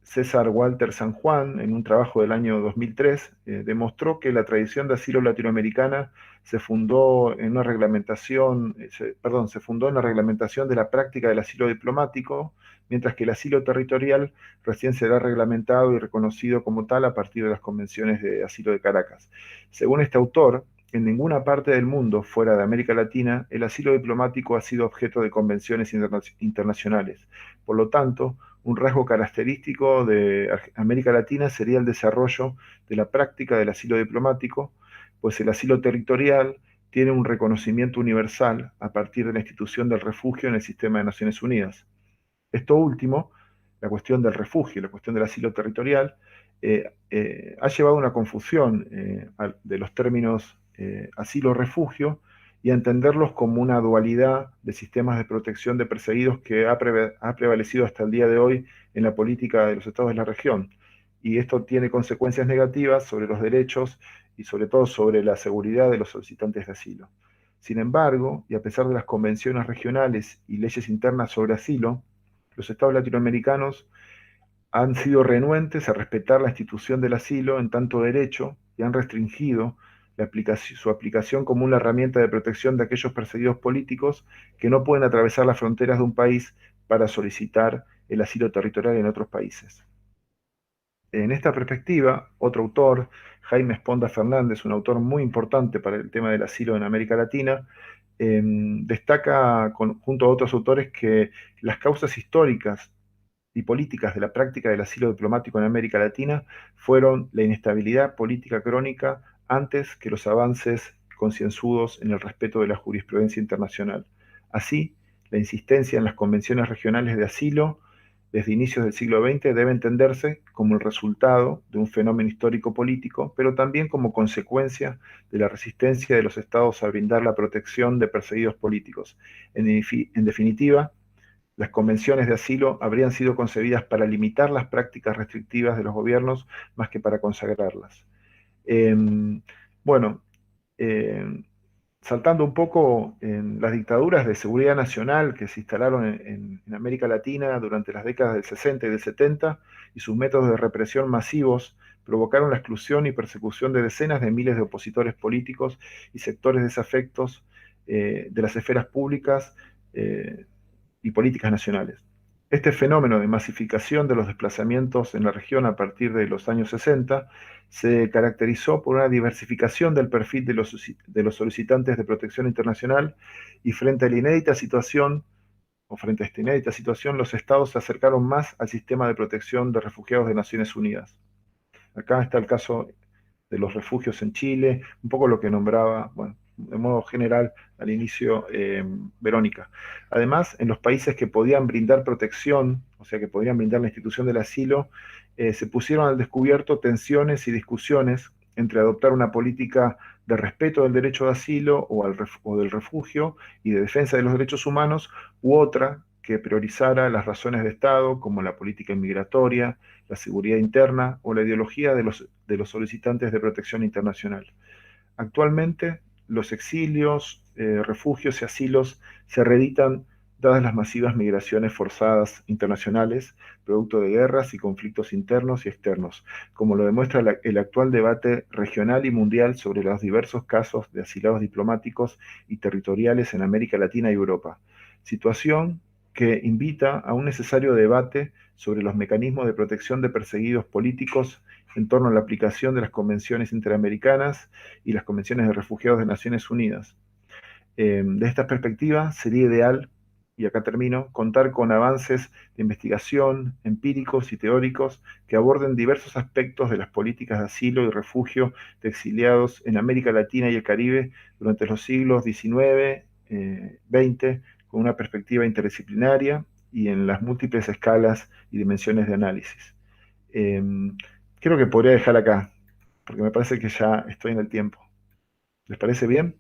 César Walter San Juan, en un trabajo del año 2003, demostró que la tradición de asilo latinoamericana se fundó en la reglamentación de la práctica del asilo diplomático, mientras que el asilo territorial recién será reglamentado y reconocido como tal a partir de las convenciones de asilo de Caracas. Según este autor, en ninguna parte del mundo, fuera de América Latina, el asilo diplomático ha sido objeto de convenciones internacionales. Por lo tanto, un rasgo característico de América Latina sería el desarrollo de la práctica del asilo diplomático, pues el asilo territorial tiene un reconocimiento universal a partir de la institución del refugio en el sistema de Naciones Unidas. Esto último, la cuestión del refugio, la cuestión del asilo territorial, ha llevado a una confusión de los términos asilo-refugio y a entenderlos como una dualidad de sistemas de protección de perseguidos que ha prevalecido hasta el día de hoy en la política de los estados de la región. Y esto tiene consecuencias negativas sobre los derechos y sobre todo sobre la seguridad de los solicitantes de asilo. Sin embargo, y a pesar de las convenciones regionales y leyes internas sobre asilo, los estados latinoamericanos han sido renuentes a respetar la institución del asilo en tanto derecho y han restringido su aplicación como una herramienta de protección de aquellos perseguidos políticos que no pueden atravesar las fronteras de un país para solicitar el asilo territorial en otros países. En esta perspectiva, otro autor, Jaime Esponda Fernández, un autor muy importante para el tema del asilo en América Latina, destaca junto a otros autores que las causas históricas y políticas de la práctica del asilo diplomático en América Latina fueron la inestabilidad política crónica antes que los avances concienzudos en el respeto de la jurisprudencia internacional. Así, la insistencia en las convenciones regionales de asilo desde inicios del siglo XX debe entenderse como el resultado de un fenómeno histórico-político, pero también como consecuencia de la resistencia de los estados a brindar la protección de perseguidos políticos. En definitiva, las convenciones de asilo habrían sido concebidas para limitar las prácticas restrictivas de los gobiernos más que para consagrarlas. Saltando un poco en las dictaduras de seguridad nacional que se instalaron en América Latina durante las décadas del 60 y del 70 y sus métodos de represión masivos provocaron la exclusión y persecución de decenas de miles de opositores políticos y sectores desafectos de las esferas públicas y políticas nacionales. Este fenómeno de masificación de los desplazamientos en la región a partir de los años 60 se caracterizó por una diversificación del perfil de los solicitantes de protección internacional y frente a esta inédita situación, los estados se acercaron más al sistema de protección de refugiados de Naciones Unidas. Acá está el caso de los refugios en Chile, un poco lo que nombraba, de modo general al inicio, Verónica. Además, en los países que podían brindar protección, o sea, que podían brindar la institución del asilo, se pusieron al descubierto tensiones y discusiones entre adoptar una política de respeto del derecho de asilo o del refugio y de defensa de los derechos humanos, u otra que priorizara las razones de Estado, como la política inmigratoria, la seguridad interna o la ideología de los solicitantes de protección internacional. Actualmente, los exilios, refugios y asilos se reeditan dadas las masivas migraciones forzadas internacionales, producto de guerras y conflictos internos y externos, como lo demuestra el actual debate regional y mundial sobre los diversos casos de asilados diplomáticos y territoriales en América Latina y Europa. Situación que invita a un necesario debate sobre los mecanismos de protección de perseguidos políticos en torno a la aplicación de las convenciones interamericanas y las convenciones de refugiados de Naciones Unidas. De esta perspectiva, sería ideal, y acá termino, contar con avances de investigación empíricos y teóricos que aborden diversos aspectos de las políticas de asilo y refugio de exiliados en América Latina y el Caribe durante los siglos XIX, XX, con una perspectiva interdisciplinaria y en las múltiples escalas y dimensiones de análisis. Creo que podría dejar acá, porque me parece que ya estoy en el tiempo. ¿Les parece bien?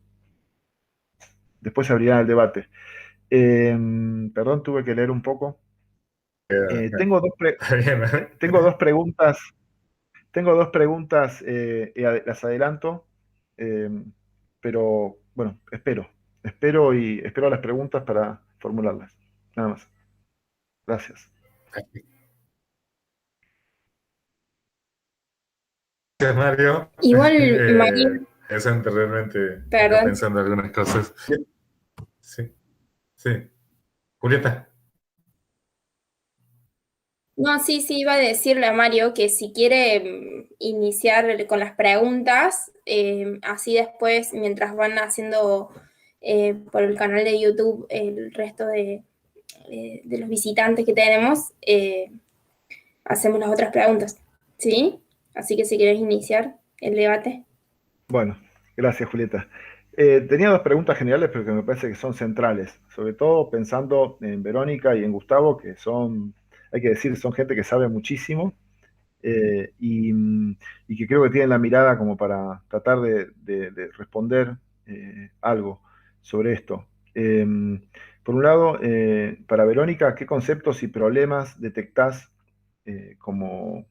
Después se abrirá el debate. Perdón, tuve que leer un poco. Tengo dos, Está bien, ¿eh? tengo dos preguntas. Tengo dos preguntas, las adelanto, eh, pero bueno, espero las preguntas para formularlas. Nada más. Gracias. Gracias, Mario. Igual, María, Es realmente acá perdón. pensando algunas cosas. Sí, sí. Julieta. No, sí, sí, iba a decirle a Mario que si quiere iniciar con las preguntas, así después, mientras van haciendo por el canal de YouTube el resto de los visitantes que tenemos, hacemos las otras preguntas, ¿sí? Así que si quieres iniciar el debate. Bueno, gracias, Julieta. Tenía dos preguntas generales, pero que me parece que son centrales, sobre todo pensando en Verónica y en Gustavo, que son, hay que decir, son gente que sabe muchísimo, y que creo que tienen la mirada como para tratar de responder algo sobre esto. Eh, por un lado, para Verónica, ¿qué conceptos y problemas detectás como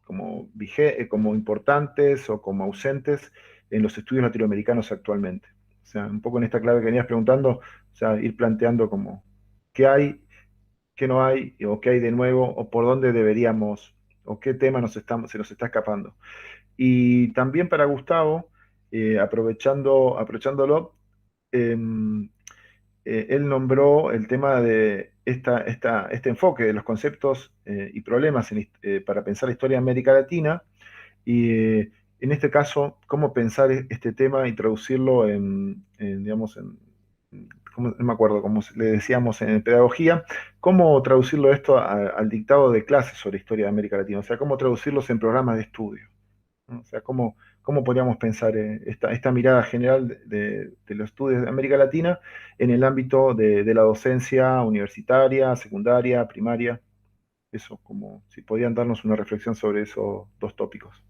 como importantes o como ausentes en los estudios latinoamericanos actualmente? O sea, un poco en esta clave que venías preguntando, o sea, ir planteando como qué hay, qué no hay, o qué hay de nuevo, o por dónde deberíamos, o qué tema se nos está escapando. Y también para Gustavo, aprovechándolo, em, él nombró el tema de este enfoque de los conceptos y problemas para pensar la historia de América Latina, y en este caso, cómo pensar este tema y traducirlo digamos, no me acuerdo, como le decíamos en pedagogía, cómo traducirlo esto al dictado de clases sobre historia de América Latina, o sea, cómo traducirlos en programas de estudio, ¿no? O sea, cómo podríamos pensar esta mirada general de los estudios de América Latina en el ámbito de la docencia universitaria, secundaria, primaria. Eso, como si podían darnos una reflexión sobre esos dos tópicos.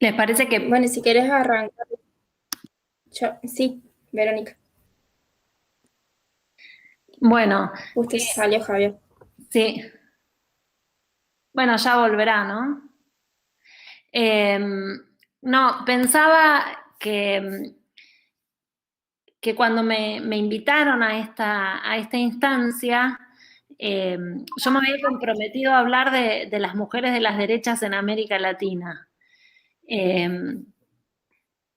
¿Les parece que Bueno, si quieres arrancar. Sí, Verónica. bueno, Justo salió Javier. sí, bueno, ya volverá, ¿no? No, pensaba que cuando me invitaron a esta instancia, yo me había comprometido a hablar de las mujeres de las derechas en América Latina.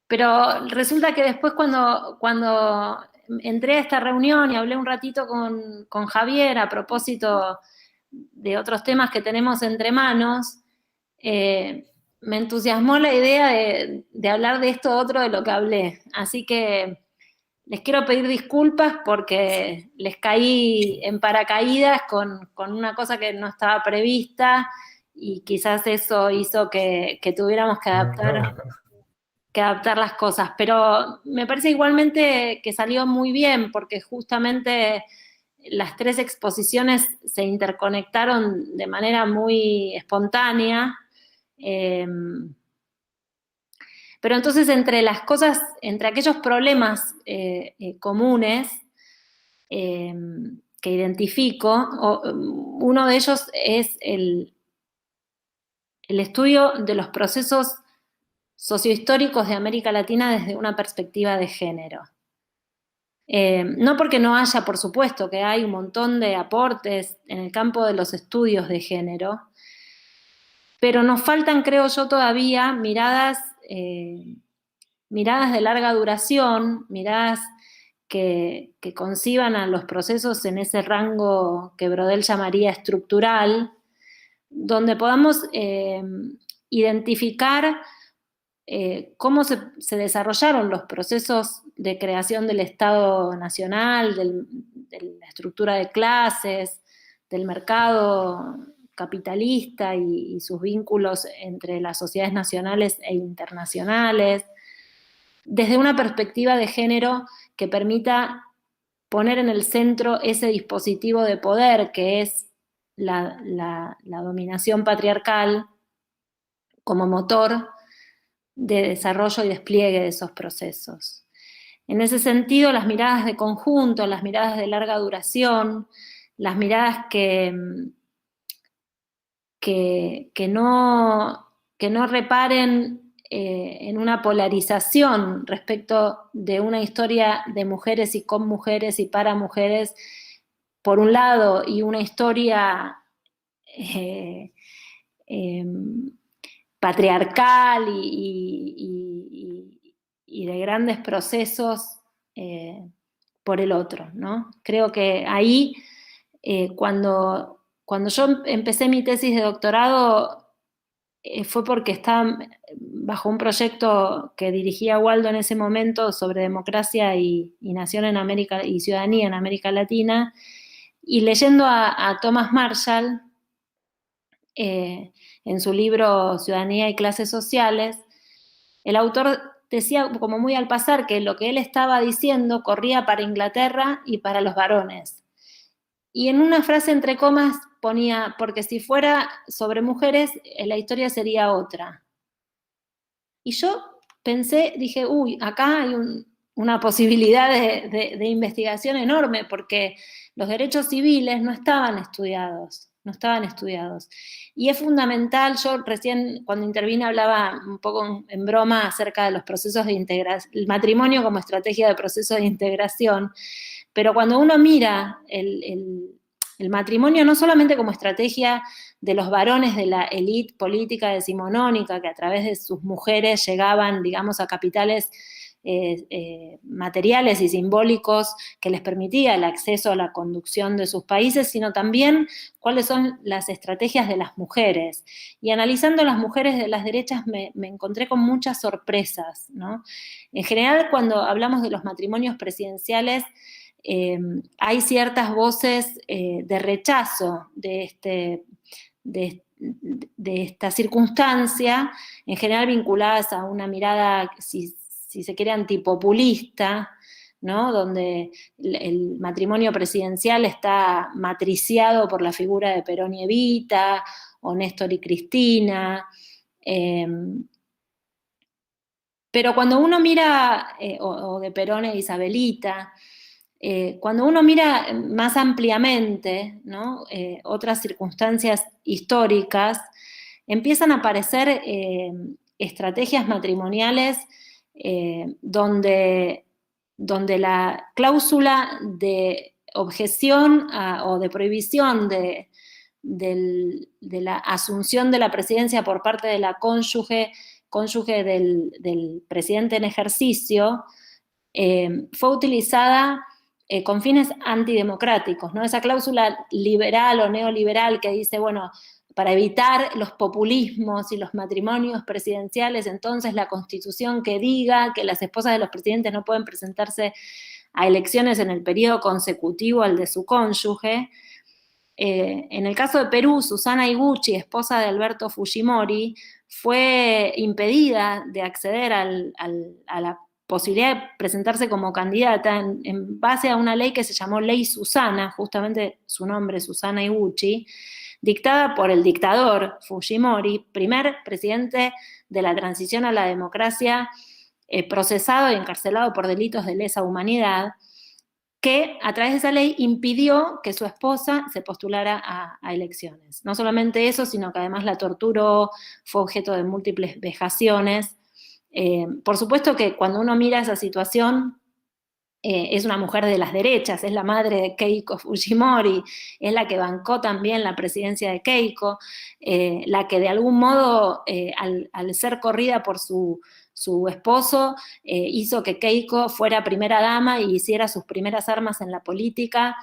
Pero resulta que después cuando entré a esta reunión y hablé un ratito con Javier a propósito de otros temas que tenemos entre manos, me entusiasmó la idea de hablar de esto otro de lo que hablé. Así que les quiero pedir disculpas porque les caí en paracaídas con una cosa que no estaba prevista y quizás eso hizo que tuviéramos que adaptar las cosas, pero me parece igualmente que salió muy bien porque justamente las tres exposiciones se interconectaron de manera muy espontánea. Pero Pero entonces entre aquellos problemas comunes que identifico, uno de ellos es el estudio de los procesos sociohistóricos de América Latina desde una perspectiva de género. No porque no haya, por supuesto, que hay un montón de aportes en el campo de los estudios de género, pero nos faltan, creo yo, todavía miradas de larga duración, miradas que conciban a los procesos en ese rango que Brodel llamaría estructural, donde podamos identificar cómo se desarrollaron los procesos de creación del Estado Nacional, de la estructura de clases, del mercado capitalista y sus vínculos entre las sociedades nacionales e internacionales, desde una perspectiva de género que permita poner en el centro ese dispositivo de poder que es la dominación patriarcal como motor de desarrollo y despliegue de esos procesos. En ese sentido, las miradas de conjunto, las miradas de larga duración, las miradas que no reparen en una polarización respecto de una historia de mujeres y con mujeres y para mujeres, por un lado, y una historia patriarcal y de grandes procesos por el otro, ¿no? Creo que ahí, cuando yo empecé mi tesis de doctorado, fue porque estaba bajo un proyecto que dirigía Waldo en ese momento sobre democracia y nación en América y ciudadanía en América Latina, y leyendo a Thomas Marshall en su libro Ciudadanía y Clases Sociales, el autor decía como muy al pasar que lo que él estaba diciendo corría para Inglaterra y para los varones. Y en una frase entre comas ponía, porque si fuera sobre mujeres, la historia sería otra. Y yo dije, uy, acá hay una posibilidad de investigación enorme, porque los derechos civiles no estaban estudiados. Y es fundamental, yo recién cuando intervine hablaba un poco en broma acerca de los procesos de integración, el matrimonio como estrategia de proceso de integración, pero cuando uno mira el matrimonio no solamente como estrategia de los varones de la élite política decimonónica, que a través de sus mujeres llegaban, digamos, a capitales materiales y simbólicos que les permitía el acceso a la conducción de sus países, sino también cuáles son las estrategias de las mujeres. Y analizando las mujeres de las derechas me encontré con muchas sorpresas, ¿no? En general, cuando hablamos de los matrimonios presidenciales, hay ciertas voces de rechazo de esta circunstancia, en general vinculadas a una mirada, si se quiere, antipopulista, ¿no? Donde el matrimonio presidencial está matriciado por la figura de Perón y Evita, o Néstor y Cristina. Pero cuando uno mira, o de Perón e Isabelita, cuando uno mira más ampliamente, ¿no? Otras circunstancias históricas, empiezan a aparecer estrategias matrimoniales donde la cláusula de objeción o de prohibición de la asunción de la presidencia por parte de la cónyuge del presidente en ejercicio fue utilizada con fines antidemocráticos, ¿no? Esa cláusula liberal o neoliberal que dice, bueno, para evitar los populismos y los matrimonios presidenciales, entonces la Constitución que diga que las esposas de los presidentes no pueden presentarse a elecciones en el periodo consecutivo al de su cónyuge. En el caso de Perú, Susana Higuchi, esposa de Alberto Fujimori, fue impedida de acceder a la posibilidad de presentarse como candidata en base a una ley que se llamó Ley Susana, justamente su nombre, Susana Higuchi, dictada por el dictador Fujimori, primer presidente de la transición a la democracia, procesado y encarcelado por delitos de lesa humanidad, que a través de esa ley impidió que su esposa se postulara a elecciones. No solamente eso, sino que además la torturó, fue objeto de múltiples vejaciones. Por supuesto que cuando uno mira esa situación, es una mujer de las derechas, es la madre de Keiko Fujimori, es la que bancó también la presidencia de Keiko, la que de algún modo, al ser corrida por su esposo, hizo que Keiko fuera primera dama y hiciera sus primeras armas en la política,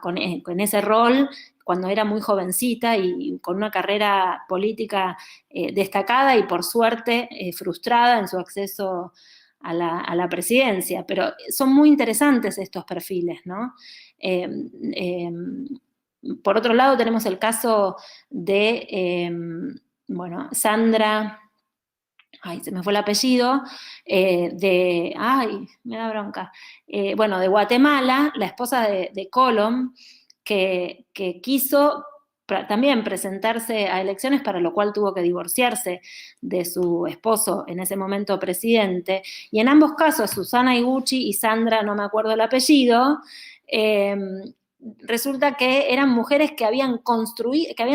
con ese rol, cuando era muy jovencita y con una carrera política destacada y por suerte frustrada en su acceso a la presidencia. Pero son muy interesantes estos perfiles, ¿no? Por otro lado tenemos el caso de, Sandra, se me fue el apellido, me da bronca, de Guatemala, la esposa de Colom, que quiso también presentarse a elecciones, para lo cual tuvo que divorciarse de su esposo, en ese momento presidente, y en ambos casos, Susana Iguchi y Sandra, no me acuerdo el apellido, resulta que eran mujeres que habían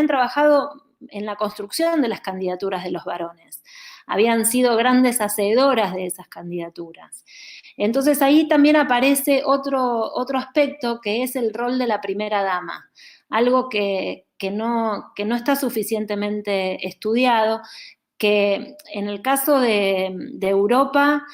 trabajado en la construcción de las candidaturas de los varones, habían sido grandes hacedoras de esas candidaturas. Entonces ahí también aparece otro aspecto, que es el rol de la primera dama, algo que no está suficientemente estudiado, que en el caso de Europa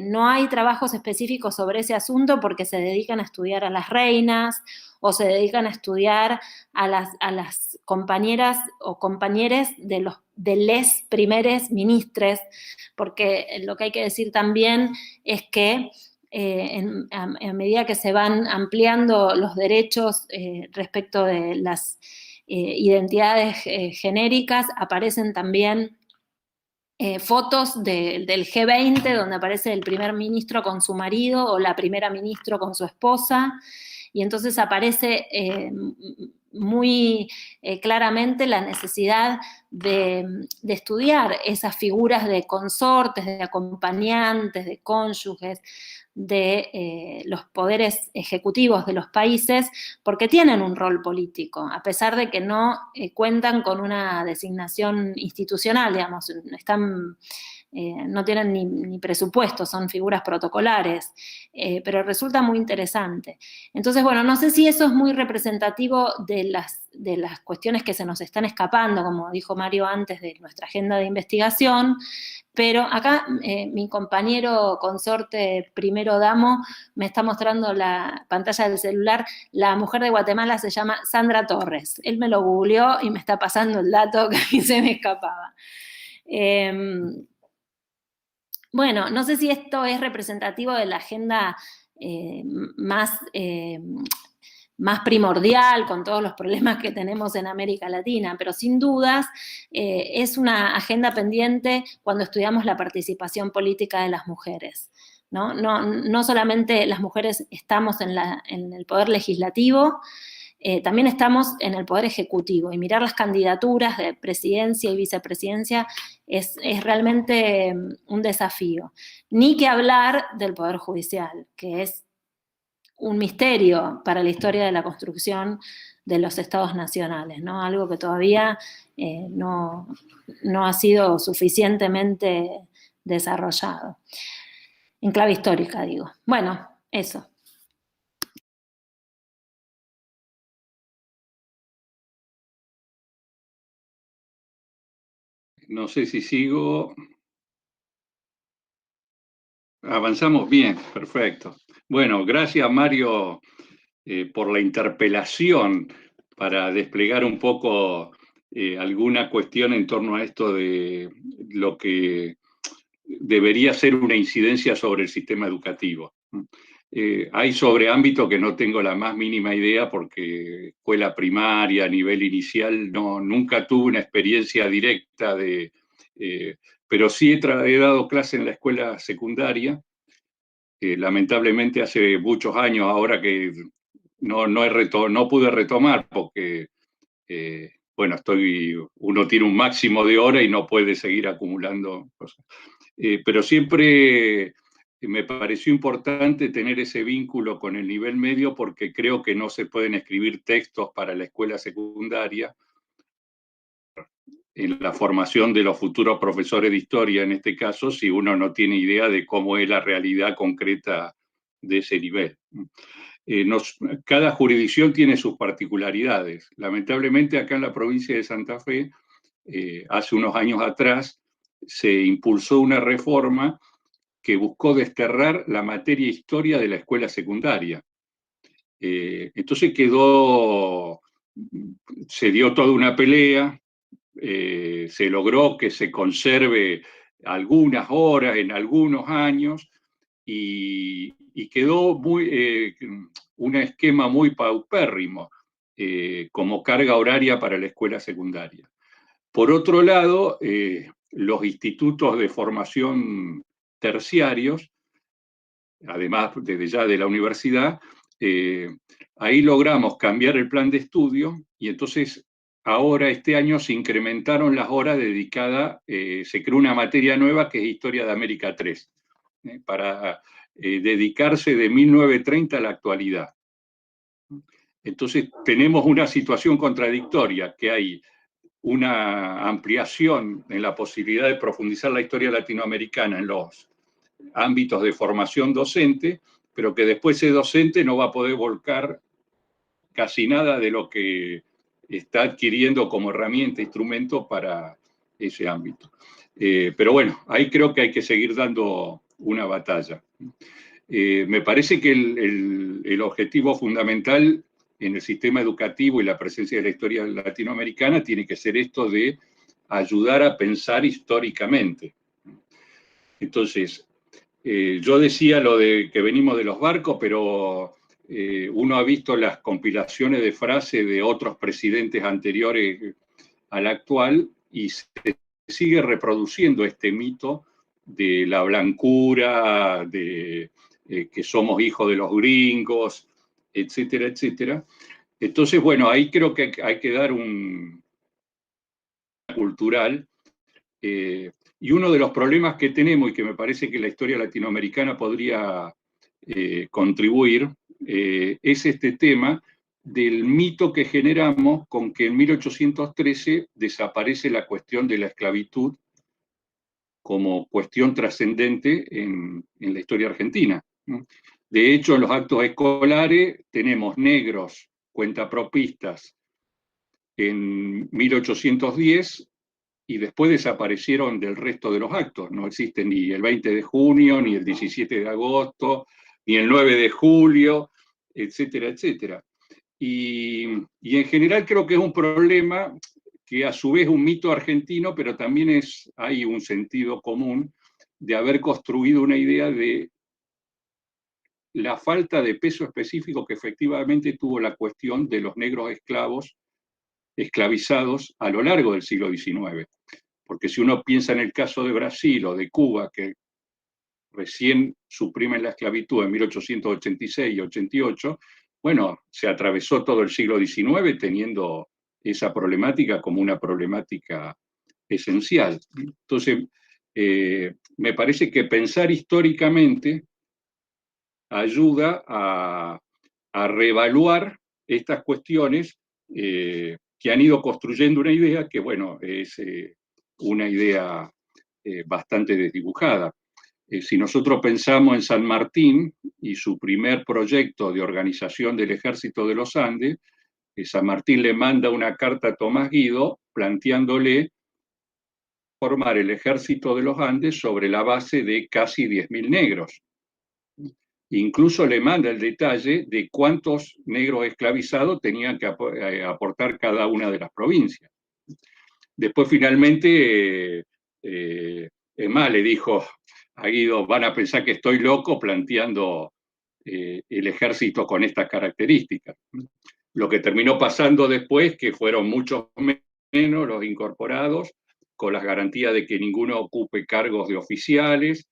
no hay trabajos específicos sobre ese asunto, porque se dedican a estudiar a las reinas o se dedican a estudiar a las compañeras o compañeres de les primeres ministres, porque lo que hay que decir también es que a medida que se van ampliando los derechos respecto de las identidades genéricas, aparecen también fotos del G20, donde aparece el primer ministro con su marido o la primera ministra con su esposa, y entonces aparece muy claramente la necesidad de estudiar esas figuras de consortes, de acompañantes, de cónyuges, de los poderes ejecutivos de los países, porque tienen un rol político, a pesar de que no cuentan con una designación institucional, digamos, no tienen ni presupuesto, son figuras protocolares, pero resulta muy interesante. Entonces, no sé si eso es muy representativo de las cuestiones que se nos están escapando, como dijo Mario antes, de nuestra agenda de investigación, pero acá mi compañero consorte primero damo me está mostrando la pantalla del celular. La mujer de Guatemala se llama Sandra Torres. Él me lo googleó y me está pasando el dato que a mí se me escapaba. No sé si esto es representativo de la agenda más primordial, con todos los problemas que tenemos en América Latina, pero sin dudas es una agenda pendiente cuando estudiamos la participación política de las mujeres, ¿no? No solamente las mujeres estamos en el poder legislativo, también estamos en el poder ejecutivo, y mirar las candidaturas de presidencia y vicepresidencia es realmente un desafío. Ni que hablar del poder judicial, que es un misterio para la historia de la construcción de los estados nacionales, ¿no? Algo que todavía no ha sido suficientemente desarrollado. En clave histórica, digo. Eso. No sé si sigo. Avanzamos bien, perfecto. Bueno, gracias Mario por la interpelación para desplegar un poco alguna cuestión en torno a esto de lo que debería ser una incidencia sobre el sistema educativo. Hay sobre ámbito que no tengo la más mínima idea, porque escuela primaria a nivel inicial nunca tuve una experiencia directa pero sí he dado clase en la escuela secundaria, lamentablemente hace muchos años ahora que no pude retomar porque bueno, uno tiene un máximo de hora y no puede seguir acumulando cosas. Pero siempre me pareció importante tener ese vínculo con el nivel medio porque creo que no se pueden escribir textos para la escuela secundaria en la formación de los futuros profesores de historia, en este caso, si uno no tiene idea de cómo es la realidad concreta de ese nivel. Cada jurisdicción tiene sus particularidades. Lamentablemente, acá en la provincia de Santa Fe, hace unos años atrás, se impulsó una reforma que buscó desterrar la materia historia de la escuela secundaria. Entonces se dio toda una pelea, se logró que se conserve algunas horas en algunos años y quedó un esquema muy paupérrimo como carga horaria para la escuela secundaria. Por otro lado, los institutos de formación terciarios, además desde ya de la universidad, ahí logramos cambiar el plan de estudio y entonces ahora este año se incrementaron las horas dedicadas, se creó una materia nueva que es Historia de América 3, para dedicarse de 1930 a la actualidad. Entonces tenemos una situación contradictoria, que hay una ampliación en la posibilidad de profundizar la historia latinoamericana en los ámbitos de formación docente, pero que después ese docente no va a poder volcar casi nada de lo que está adquiriendo como herramienta, instrumento para ese ámbito. Pero bueno, ahí creo que hay que seguir dando una batalla. Me parece que el objetivo fundamental en el sistema educativo y la presencia de la historia latinoamericana tiene que ser esto de ayudar a pensar históricamente. Entonces, yo decía lo de que venimos de los barcos, pero uno ha visto las compilaciones de frases de otros presidentes anteriores al actual y se sigue reproduciendo este mito de la blancura, de que somos hijos de los gringos, etcétera, etcétera. Entonces, bueno, ahí creo que hay que dar un cultural. Y uno de los problemas que tenemos y que me parece que la historia latinoamericana podría contribuir es este tema del mito que generamos con que en 1813 desaparece la cuestión de la esclavitud como cuestión trascendente en la historia argentina. De hecho, en los actos escolares tenemos negros cuentapropistas en 1810 y después desaparecieron del resto de los actos. No existe ni el 20 de junio, ni el 17 de agosto, ni el 9 de julio, etcétera, etcétera. Y en general creo que es un problema que a su vez es un mito argentino, pero también hay un sentido común de haber construido una idea de la falta de peso específico que efectivamente tuvo la cuestión de los negros esclavizados a lo largo del siglo XIX. Porque si uno piensa en el caso de Brasil o de Cuba, que recién suprimen la esclavitud en 1886 y 88, bueno, se atravesó todo el siglo XIX teniendo esa problemática como una problemática esencial. Entonces, me parece que pensar históricamente ayuda a reevaluar estas cuestiones que han ido construyendo una idea que, bueno, es una idea bastante desdibujada. Si nosotros pensamos en San Martín y su primer proyecto de organización del Ejército de los Andes, San Martín le manda una carta a Tomás Guido planteándole formar el Ejército de los Andes sobre la base de casi 10.000 negros. Incluso le manda el detalle de cuántos negros esclavizados tenían que aportar cada una de las provincias. Después finalmente, es más, le dijo a Guido, van a pensar que estoy loco planteando el ejército con estas características. Lo que terminó pasando después, que fueron muchos menos los incorporados, con las garantías de que ninguno ocupe cargos de oficiales.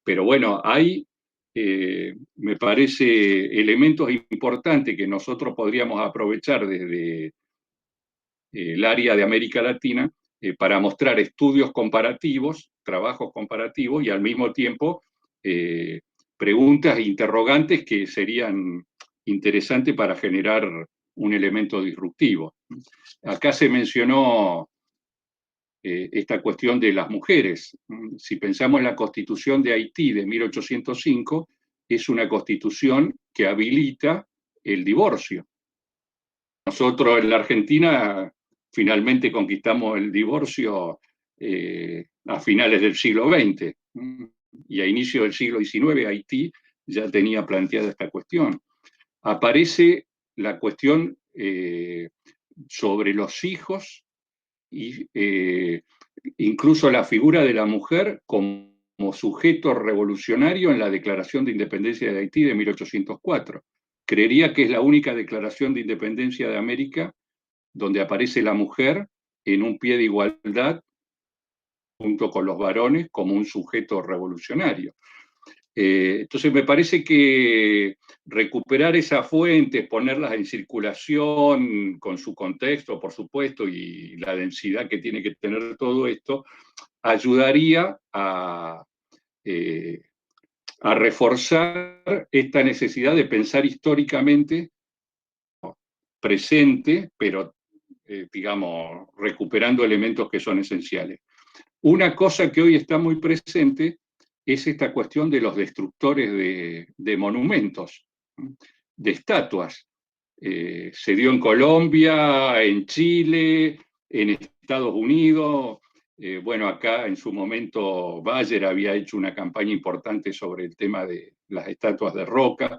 Pero bueno, hay, me parece, elementos importantes que nosotros podríamos aprovechar desde el área de América Latina, para mostrar estudios comparativos, trabajos comparativos, y al mismo tiempo preguntas e interrogantes que serían interesantes para generar un elemento disruptivo. Acá se mencionó esta cuestión de las mujeres. Si pensamos en la Constitución de Haití de 1805, es una constitución que habilita el divorcio. Nosotros en la Argentina finalmente conquistamos el divorcio a finales del siglo XX, y a inicio del siglo XIX Haití ya tenía planteada esta cuestión. Aparece la cuestión sobre los hijos y incluso la figura de la mujer como sujeto revolucionario en la Declaración de Independencia de Haití de 1804. Creería que es la única declaración de independencia de América donde aparece la mujer en un pie de igualdad junto con los varones como un sujeto revolucionario. Entonces me parece que recuperar esas fuentes, ponerlas en circulación con su contexto, por supuesto, y la densidad que tiene que tener todo esto, ayudaría a reforzar esta necesidad de pensar históricamente presente, pero digamos, recuperando elementos que son esenciales. Una cosa que hoy está muy presente es esta cuestión de los destructores de monumentos, de estatuas. Se dio en Colombia, en Chile, en Estados Unidos. Bueno, acá en su momento Bayer había hecho una campaña importante sobre el tema de las estatuas de roca,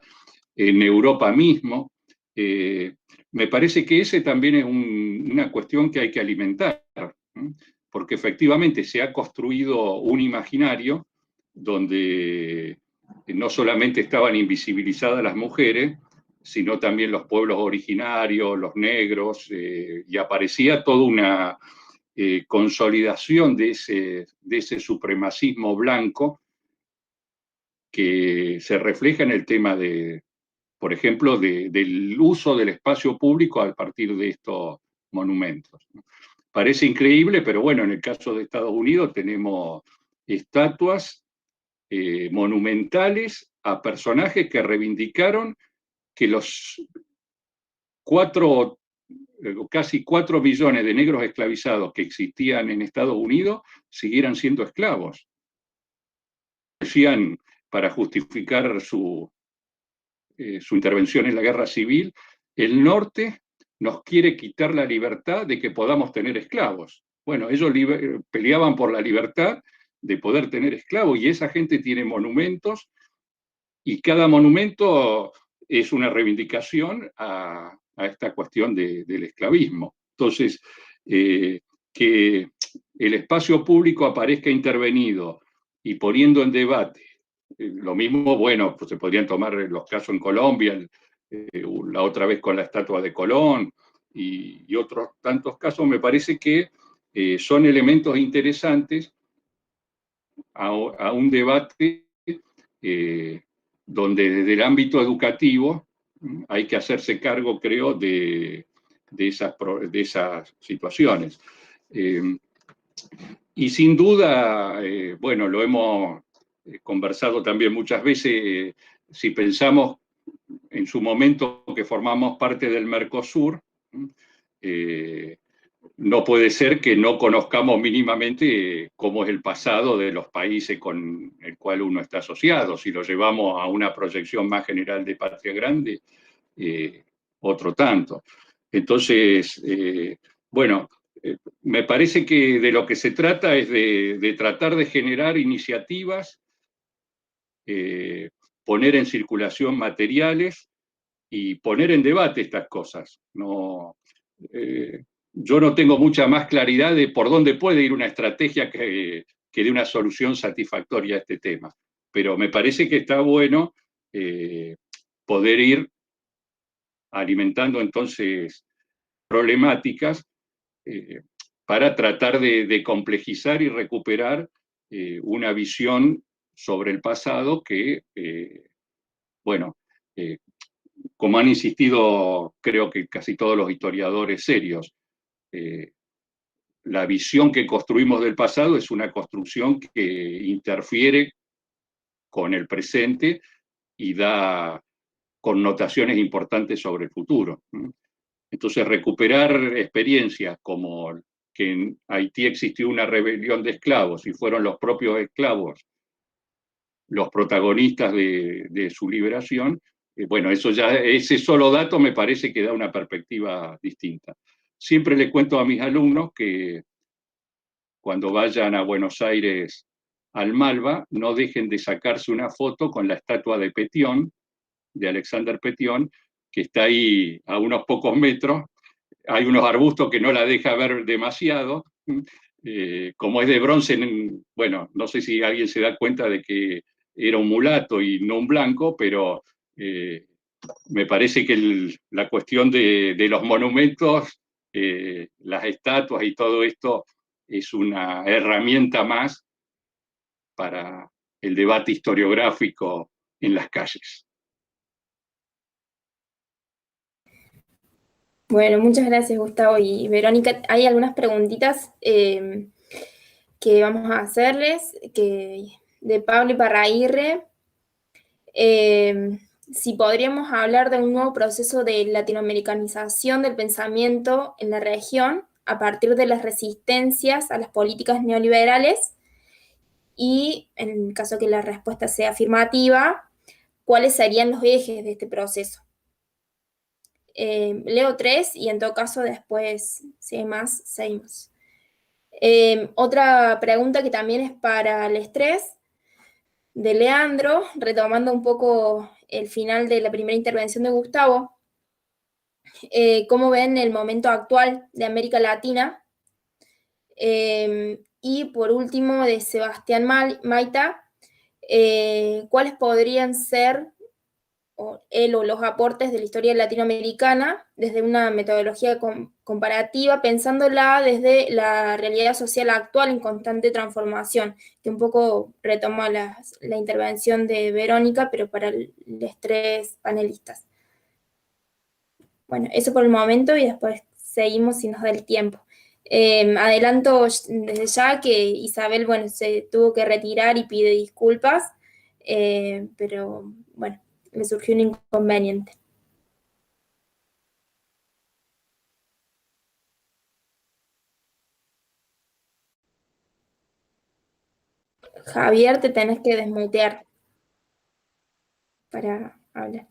en Europa mismo. Me parece que ese también es una cuestión que hay que alimentar, porque efectivamente se ha construido un imaginario donde no solamente estaban invisibilizadas las mujeres, sino también los pueblos originarios, los negros, y aparecía toda una consolidación de ese supremacismo blanco que se refleja en el tema por ejemplo, del uso del espacio público a partir de estos monumentos. Parece increíble, pero bueno, en el caso de Estados Unidos tenemos estatuas monumentales a personajes que reivindicaron que los casi 4 millones de negros esclavizados que existían en Estados Unidos siguieran siendo esclavos. Decían, para justificar su intervención en la guerra civil, el norte nos quiere quitar la libertad de que podamos tener esclavos. Bueno, ellos peleaban por la libertad de poder tener esclavos, y esa gente tiene monumentos, y cada monumento es una reivindicación a esta cuestión del esclavismo. Entonces, que el espacio público aparezca intervenido y poniendo en debate, lo mismo, bueno, pues se podrían tomar los casos en Colombia, la otra vez con la estatua de Colón, y otros tantos casos, me parece que son elementos interesantes a un debate donde desde el ámbito educativo hay que hacerse cargo, creo, de esas situaciones. Y sin duda, bueno, lo hemos conversado también muchas veces, si pensamos en su momento que formamos parte del Mercosur, no puede ser que no conozcamos mínimamente cómo es el pasado de los países con el cual uno está asociado. Si lo llevamos a una proyección más general de Patria Grande, otro tanto. Entonces, bueno, me parece que de lo que se trata es de tratar de generar iniciativas, poner en circulación materiales y poner en debate estas cosas. Yo no tengo mucha más claridad de por dónde puede ir una estrategia que dé una solución satisfactoria a este tema, pero me parece que está bueno poder ir alimentando entonces problemáticas para tratar de complejizar y recuperar una visión sobre el pasado que, bueno, como han insistido creo que casi todos los historiadores serios, la visión que construimos del pasado es una construcción que interfiere con el presente y da connotaciones importantes sobre el futuro. Entonces, recuperar experiencias como que en Haití existió una rebelión de esclavos y fueron los propios esclavos los protagonistas de su liberación, bueno, eso ya, ese solo dato me parece que da una perspectiva distinta. Siempre le cuento a mis alumnos que cuando vayan a Buenos Aires al Malva, no dejen de sacarse una foto con la estatua de Petión, de Alexander Petión, que está ahí a unos pocos metros. Hay unos arbustos que no la deja ver demasiado. Como es de bronce, bueno, no sé si alguien se da cuenta de que era un mulato y no un blanco, pero me parece que la cuestión de los monumentos, las estatuas y todo esto es una herramienta más para el debate historiográfico en las calles. Bueno, muchas gracias, Gustavo y Verónica. Hay algunas preguntitas que vamos a hacerles, de Pablo Iparraguirre. Si podríamos hablar de un nuevo proceso de latinoamericanización del pensamiento en la región a partir de las resistencias a las políticas neoliberales, y en caso que la respuesta sea afirmativa, ¿cuáles serían los ejes de este proceso? Leo 3 y en todo caso después, si hay más, seguimos. Otra pregunta que también es para el estrés, de Leandro, retomando un poco el final de la primera intervención de Gustavo. ¿Cómo ven el momento actual de América Latina? Y por último, de Sebastián Maita, ¿cuáles podrían ser él o los aportes de la historia latinoamericana desde una metodología comparativa, pensándola desde la realidad social actual en constante transformación, que un poco retoma la intervención de Verónica, pero para los tres panelistas? Bueno, eso por el momento y después seguimos si nos da el tiempo. Adelanto desde ya que Isabel, bueno, se tuvo que retirar y pide disculpas, pero bueno, le surgió un inconveniente. Javier, te tenés que desmutear para hablar.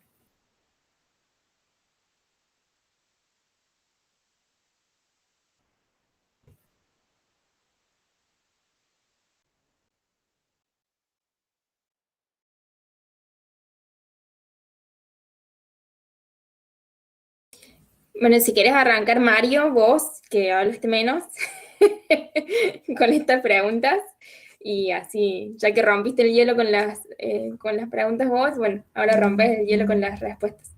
Bueno, si quieres arrancar, Mario, vos, que hablaste menos, con estas preguntas, y así, ya que rompiste el hielo con las preguntas vos, bueno, ahora rompes el hielo con las respuestas.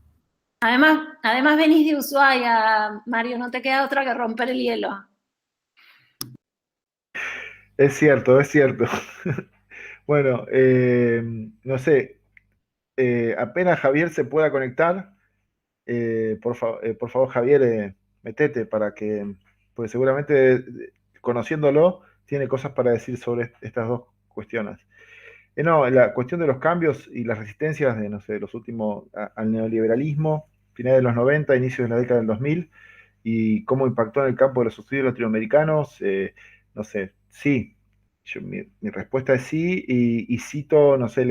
Además venís de Ushuaia, Mario, no te queda otra que romper el hielo. Es cierto, es cierto. Bueno, no sé, apenas Javier se pueda conectar, por favor, Javier, metete para que, pues seguramente conociéndolo, tiene cosas para decir sobre estas dos cuestiones. No, la cuestión de los cambios y las resistencias de, no sé, los últimos al neoliberalismo, finales de los 90, inicios de la década del 2000, y cómo impactó en el campo de los estudios latinoamericanos, no sé, sí. Mi respuesta es sí, y cito, no sé,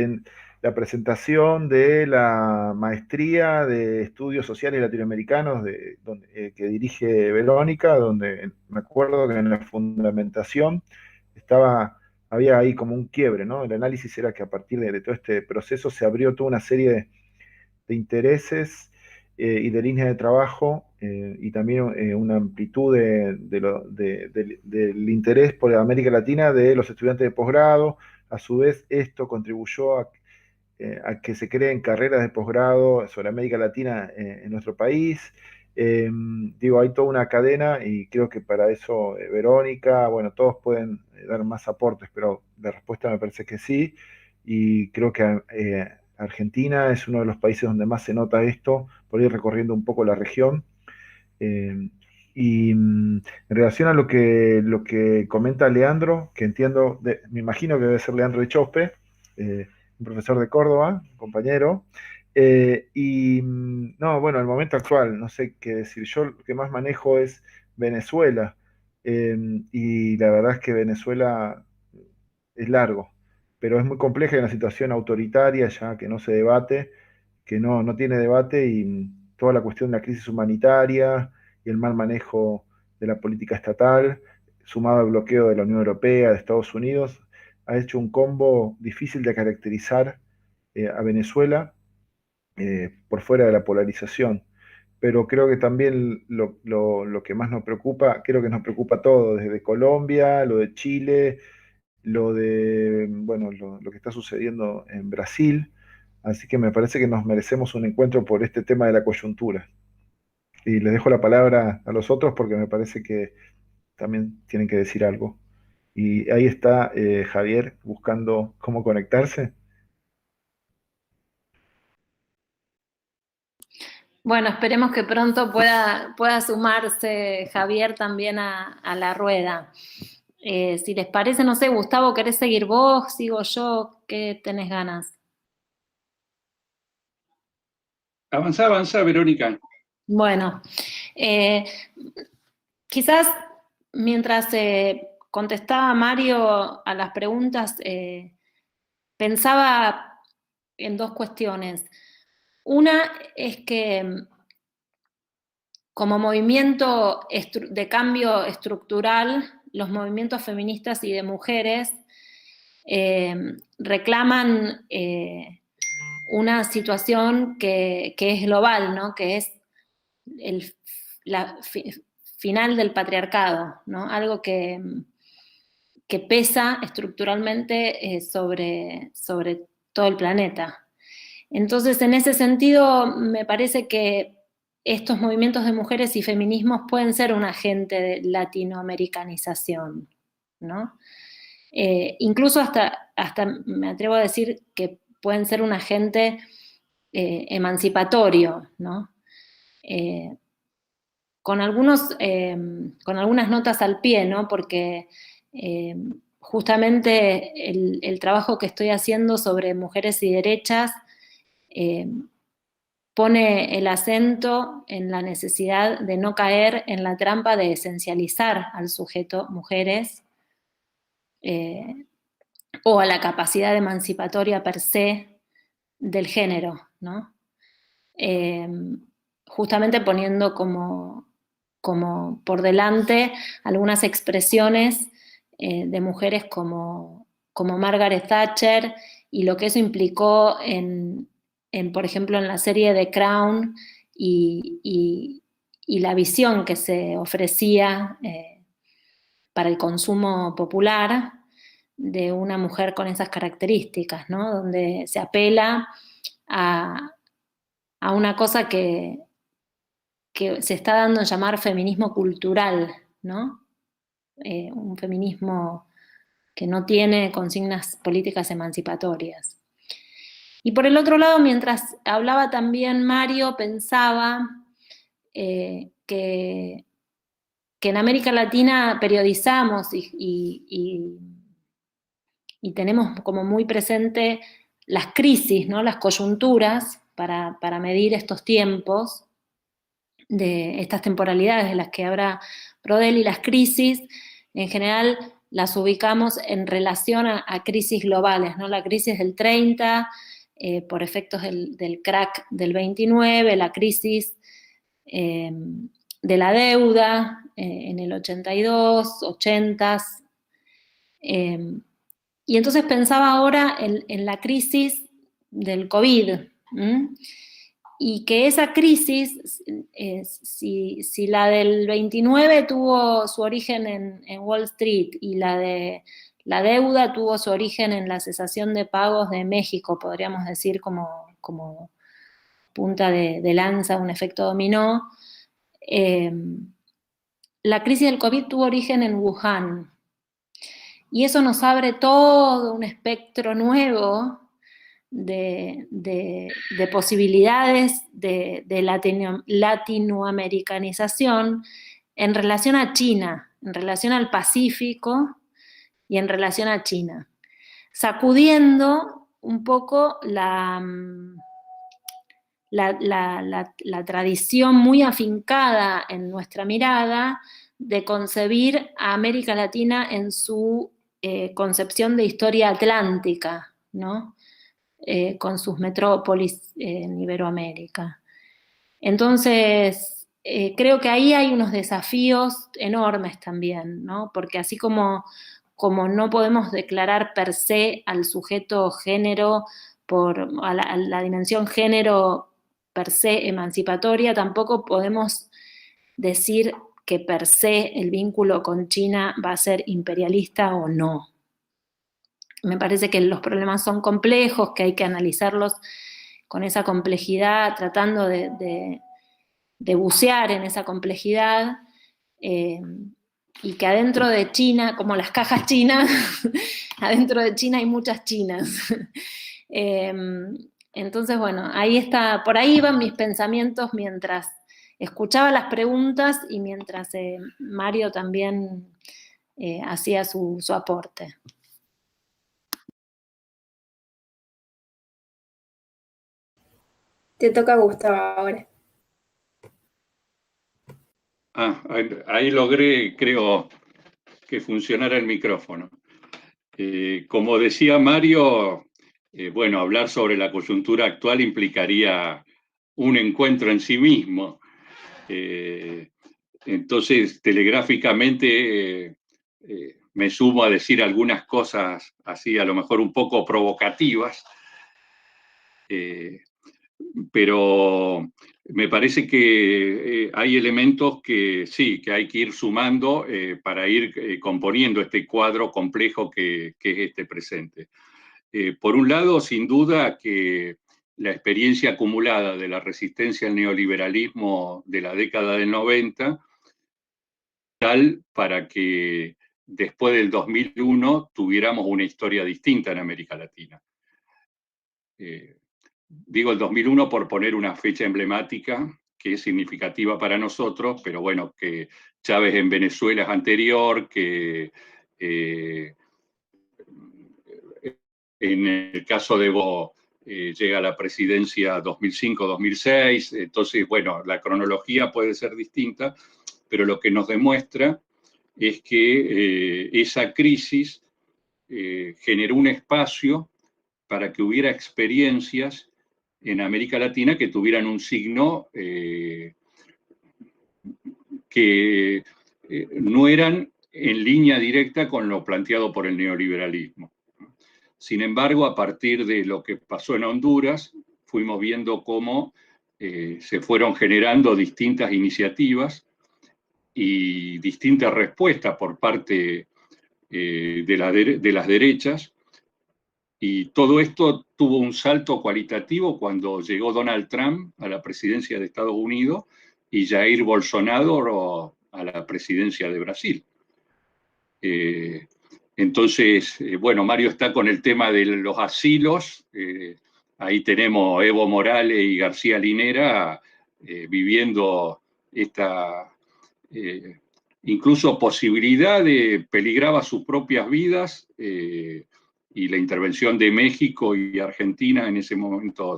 la presentación de la maestría de estudios sociales latinoamericanos que dirige Verónica, donde me acuerdo que en la fundamentación había ahí como un quiebre, ¿no? El análisis era que a partir de todo este proceso se abrió toda una serie de intereses y de líneas de trabajo, y también una amplitud del interés por América Latina de los estudiantes de posgrado. A su vez, esto contribuyó a que se creen carreras de posgrado sobre América Latina en nuestro país. Digo, hay toda una cadena y creo que para eso Verónica, bueno, todos pueden dar más aportes, pero la respuesta me parece que sí, y creo que Argentina es uno de los países donde más se nota esto, por ir recorriendo un poco la región. Y en relación a lo que comenta Leandro, que entiendo, me imagino que debe ser Leandro Echospe, un profesor de Córdoba, un compañero. No, bueno, el momento actual, no sé qué decir. Yo lo que más manejo es Venezuela. Y la verdad es que Venezuela es largo, pero es muy compleja, en una situación autoritaria ya que no se debate, que no tiene debate, y toda la cuestión de la crisis humanitaria y el mal manejo de la política estatal, sumado al bloqueo de la Unión Europea, de Estados Unidos, ha hecho un combo difícil de caracterizar a Venezuela por fuera de la polarización. Pero creo que también lo que más nos preocupa, creo que nos preocupa todo, desde Colombia, lo de Chile, lo de, bueno, lo que está sucediendo en Brasil. Así que me parece que nos merecemos un encuentro por este tema de la coyuntura. Y les dejo la palabra a los otros porque me parece que también tienen que decir algo. Y ahí está Javier buscando cómo conectarse. Bueno, esperemos que pronto pueda sumarse Javier también a la rueda. Si les parece, no sé, Gustavo, ¿querés seguir vos? ¿Sigo yo? ¿Qué tenés ganas? Avanzá, Verónica. Bueno, quizás mientras contestaba Mario a las preguntas, pensaba en dos cuestiones. Una es que como movimiento de cambio estructural, los movimientos feministas y de mujeres reclaman una situación que es global, ¿no? Que es la final del patriarcado, ¿no? Algo que pesa estructuralmente sobre todo el planeta. Entonces, en ese sentido, me parece que estos movimientos de mujeres y feminismos pueden ser un agente de latinoamericanización, ¿no? Incluso hasta me atrevo a decir que pueden ser un agente emancipatorio, ¿no? Con algunas notas al pie, ¿no? Porque justamente el trabajo que estoy haciendo sobre mujeres y derechas pone el acento en la necesidad de no caer en la trampa de esencializar al sujeto mujeres o a la capacidad emancipatoria per se del género, ¿no? Justamente poniendo como por delante algunas expresiones de mujeres como Margaret Thatcher y lo que eso implicó por ejemplo, en la serie The Crown y la visión que se ofrecía para el consumo popular de una mujer con esas características, ¿no? Donde se apela a una cosa que se está dando en llamar feminismo cultural, ¿no? Un feminismo que no tiene consignas políticas emancipatorias. Y por el otro lado, mientras hablaba también Mario, pensaba que en América Latina periodizamos y tenemos como muy presente las crisis, ¿no? Las coyunturas para medir estos tiempos, de estas temporalidades de las que habla Prodel, y las crisis en general las ubicamos en relación a crisis globales, ¿no? La crisis del 30, por efectos del crack del 29, la crisis de la deuda en el 82, 80s. Y entonces pensaba ahora en la crisis del COVID, y que esa crisis, si la del 29 tuvo su origen en Wall Street y la de la deuda tuvo su origen en la cesación de pagos de México, podríamos decir como punta de lanza, un efecto dominó, la crisis del COVID tuvo origen en Wuhan. Y eso nos abre todo un espectro nuevo de posibilidades de latinoamericanización en relación a China, en relación al Pacífico y en relación a China, sacudiendo un poco la tradición muy afincada en nuestra mirada de concebir a América Latina en su concepción de historia atlántica, ¿no? Con sus metrópolis en Iberoamérica. Entonces, creo que ahí hay unos desafíos enormes también, ¿no? Porque así como no podemos declarar per se al sujeto género, a la dimensión género per se emancipatoria, tampoco podemos decir que per se el vínculo con China va a ser imperialista o no. Me parece que los problemas son complejos, que hay que analizarlos con esa complejidad, tratando de bucear en esa complejidad, y que adentro de China, como las cajas chinas, adentro de China hay muchas chinas. Entonces, bueno, ahí está, por ahí iban mis pensamientos mientras escuchaba las preguntas y mientras Mario también hacía su aporte. Te toca a Gustavo ahora. Ahí logré, creo, que funcionara el micrófono. Como decía Mario, bueno, hablar sobre la coyuntura actual implicaría un encuentro en sí mismo. Entonces, telegráficamente, me sumo a decir algunas cosas así, a lo mejor un poco provocativas, pero me parece que hay elementos que sí, que hay que ir sumando para ir componiendo este cuadro complejo que es este presente. Por un lado, sin duda que la experiencia acumulada de la resistencia al neoliberalismo de la década del 90, tal para que después del 2001 tuviéramos una historia distinta en América Latina. Digo el 2001 por poner una fecha emblemática que es significativa para nosotros, pero bueno, que Chávez en Venezuela es anterior, que en el caso de Evo llega a la presidencia 2005-2006, entonces, bueno, la cronología puede ser distinta, pero lo que nos demuestra es que esa crisis generó un espacio para que hubiera experiencias en América Latina que tuvieran un signo que no eran en línea directa con lo planteado por el neoliberalismo. Sin embargo, a partir de lo que pasó en Honduras, fuimos viendo cómo se fueron generando distintas iniciativas y distintas respuestas por parte de las derechas. Y todo esto tuvo un salto cualitativo cuando llegó Donald Trump a la presidencia de Estados Unidos y Jair Bolsonaro a la presidencia de Brasil. Entonces, bueno, Mario está con el tema de los asilos. Ahí tenemos Evo Morales y García Linera viviendo esta incluso posibilidad de peligrar sus propias vidas, y la intervención de México y Argentina en ese momento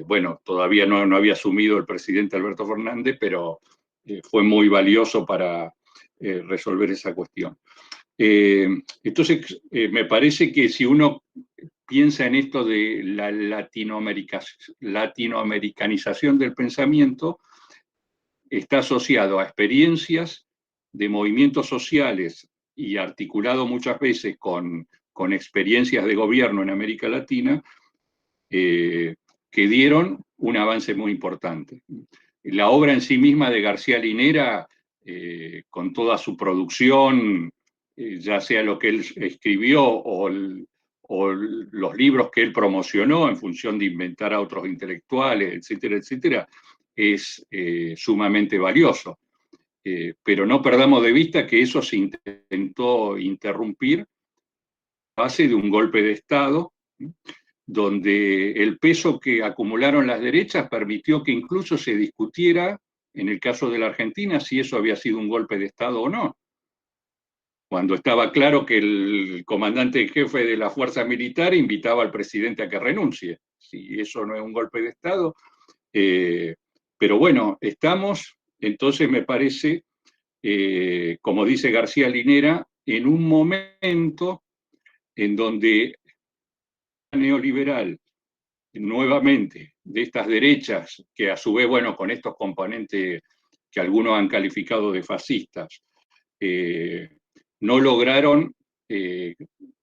bueno, todavía no había asumido el presidente Alberto Fernández, pero fue muy valioso para resolver esa cuestión. Entonces, me parece que si uno piensa en esto de la latinoamericanización del pensamiento, está asociado a experiencias de movimientos sociales y articulado muchas veces con experiencias de gobierno en América Latina, que dieron un avance muy importante. La obra en sí misma de García Linera, con toda su producción, ya sea lo que él escribió o los libros que él promocionó en función de inventar a otros intelectuales, etcétera, etcétera, es sumamente valioso. Pero no perdamos de vista que eso se intentó interrumpir a base de un golpe de Estado, donde el peso que acumularon las derechas permitió que incluso se discutiera en el caso de la Argentina, si eso había sido un golpe de Estado o no. Cuando estaba claro que el comandante en jefe de la fuerza militar invitaba al presidente a que renuncie. Si eso no es un golpe de Estado. Pero bueno, estamos, entonces me parece, como dice García Linera, en un momento en donde neoliberal, nuevamente, de estas derechas, que a su vez, bueno, con estos componentes que algunos han calificado de fascistas, no lograron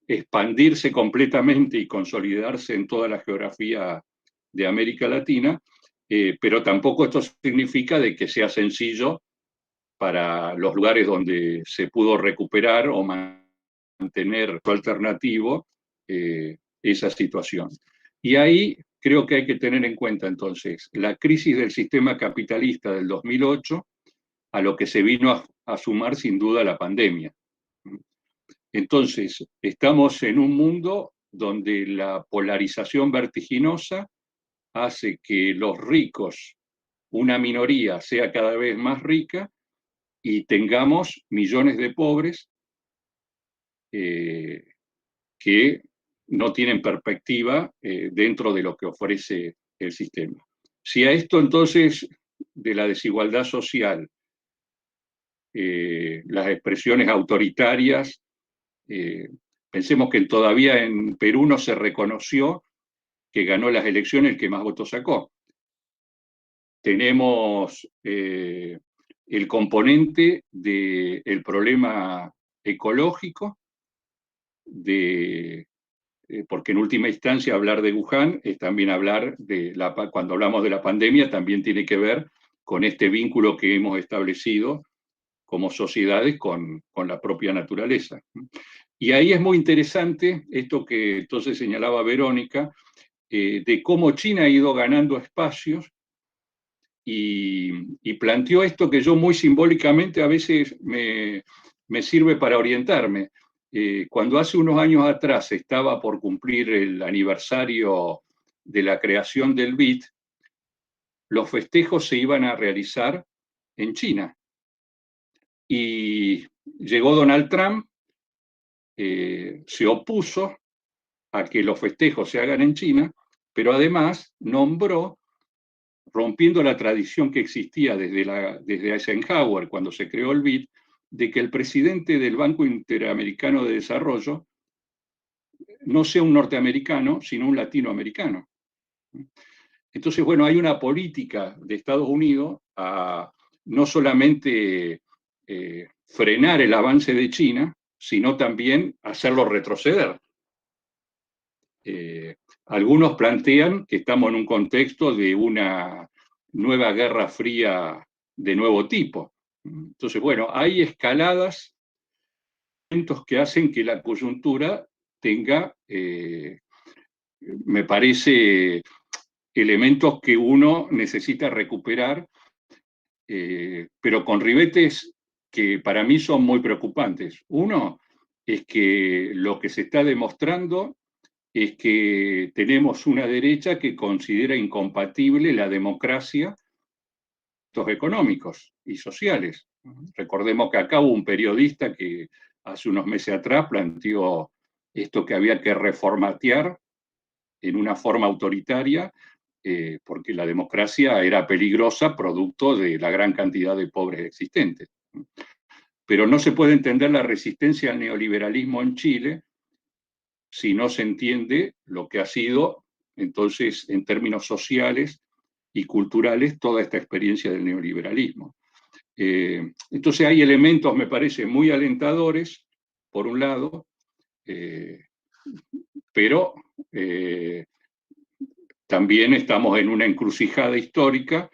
expandirse completamente y consolidarse en toda la geografía de América Latina, pero tampoco esto significa de que sea sencillo para los lugares donde se pudo recuperar o mantener alternativo esa situación. Y ahí creo que hay que tener en cuenta entonces la crisis del sistema capitalista del 2008 a lo que se vino a sumar sin duda la pandemia. Entonces, estamos en un mundo donde la polarización vertiginosa hace que los ricos, una minoría, sea cada vez más rica y tengamos millones de pobres que no tienen perspectiva dentro de lo que ofrece el sistema. Si a esto entonces de la desigualdad social, las expresiones autoritarias, pensemos que todavía en Perú no se reconoció que ganó las elecciones el que más votos sacó. Tenemos el componente del problema ecológico, porque en última instancia hablar de Wuhan es también hablar cuando hablamos de la pandemia, también tiene que ver con este vínculo que hemos establecido como sociedades con la propia naturaleza. Y ahí es muy interesante esto que entonces señalaba Verónica, de cómo China ha ido ganando espacios y planteó esto que yo muy simbólicamente a veces me sirve para orientarme. Cuando hace unos años atrás estaba por cumplir el aniversario de la creación del BID, los festejos se iban a realizar en China. Y llegó Donald Trump, se opuso a que los festejos se hagan en China, pero además nombró, rompiendo la tradición que existía desde Eisenhower, cuando se creó el BID, de que el presidente del Banco Interamericano de Desarrollo no sea un norteamericano, sino un latinoamericano. Entonces, bueno, hay una política de Estados Unidos a no solamente frenar el avance de China, sino también hacerlo retroceder. Algunos plantean que estamos en un contexto de una nueva guerra fría de nuevo tipo. Entonces, bueno, hay escaladas que hacen que la coyuntura tenga, me parece, elementos que uno necesita recuperar, pero con ribetes que para mí son muy preocupantes. Uno es que lo que se está demostrando es que tenemos una derecha que considera incompatible la democracia económicos y sociales. Recordemos que acá hubo un periodista que hace unos meses atrás planteó esto que había que reformatear en una forma autoritaria, porque la democracia era peligrosa producto de la gran cantidad de pobres existentes. Pero no se puede entender la resistencia al neoliberalismo en Chile si no se entiende lo que ha sido, entonces, en términos sociales y culturales, toda esta experiencia del neoliberalismo. Entonces hay elementos, me parece, muy alentadores, por un lado, pero también estamos en una encrucijada histórica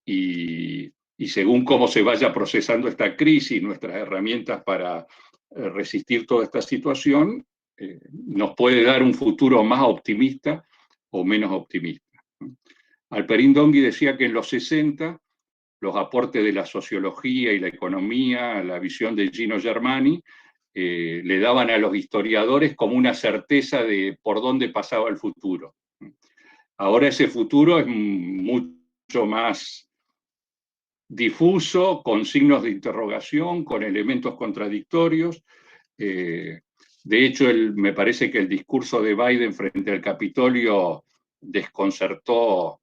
y según cómo se vaya procesando esta crisis, nuestras herramientas para resistir toda esta situación, nos puede dar un futuro más optimista o menos optimista. Alperín Dongui decía que en los 60 los aportes de la sociología y la economía, la visión de Gino Germani, le daban a los historiadores como una certeza de por dónde pasaba el futuro. Ahora ese futuro es mucho más difuso, con signos de interrogación, con elementos contradictorios. De hecho, me parece que el discurso de Biden frente al Capitolio desconcertó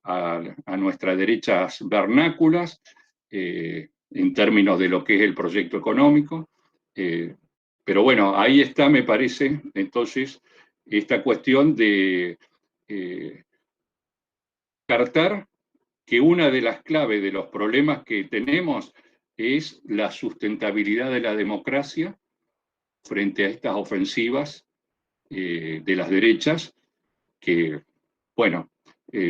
a nuestras derechas vernáculas en términos de lo que es el proyecto económico. Pero bueno, ahí está, me parece, entonces, esta cuestión de descartar que una de las claves de los problemas que tenemos es la sustentabilidad de la democracia frente a estas ofensivas de las derechas, que, bueno,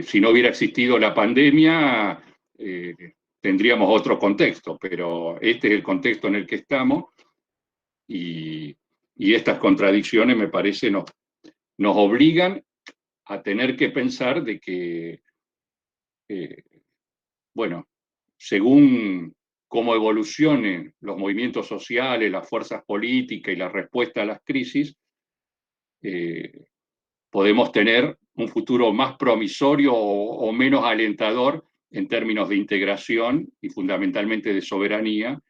si no hubiera existido la pandemia, tendríamos otro contexto, pero este es el contexto en el que estamos, y estas contradicciones, me parece, nos obligan a tener que pensar de que, bueno, según cómo evolucionen los movimientos sociales, las fuerzas políticas y la respuesta a las crisis, podemos tener un futuro más promisorio o menos alentador en términos de integración y fundamentalmente de soberanía,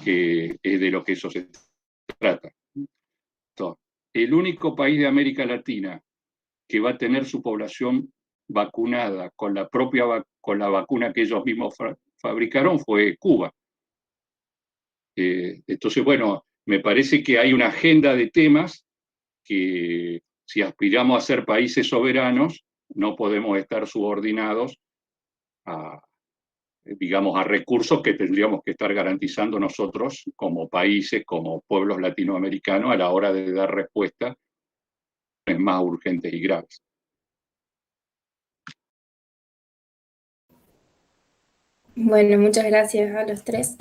que es de lo que eso se trata. Entonces, el único país de América Latina que va a tener su población vacunada con la vacuna que ellos mismos fabricaron fue Cuba. Entonces, bueno, me parece que hay una agenda de temas que, si aspiramos a ser países soberanos, no podemos estar subordinados a, digamos, a recursos que tendríamos que estar garantizando nosotros como países, como pueblos latinoamericanos, a la hora de dar respuesta a más urgentes y graves. Bueno, muchas gracias a los tres.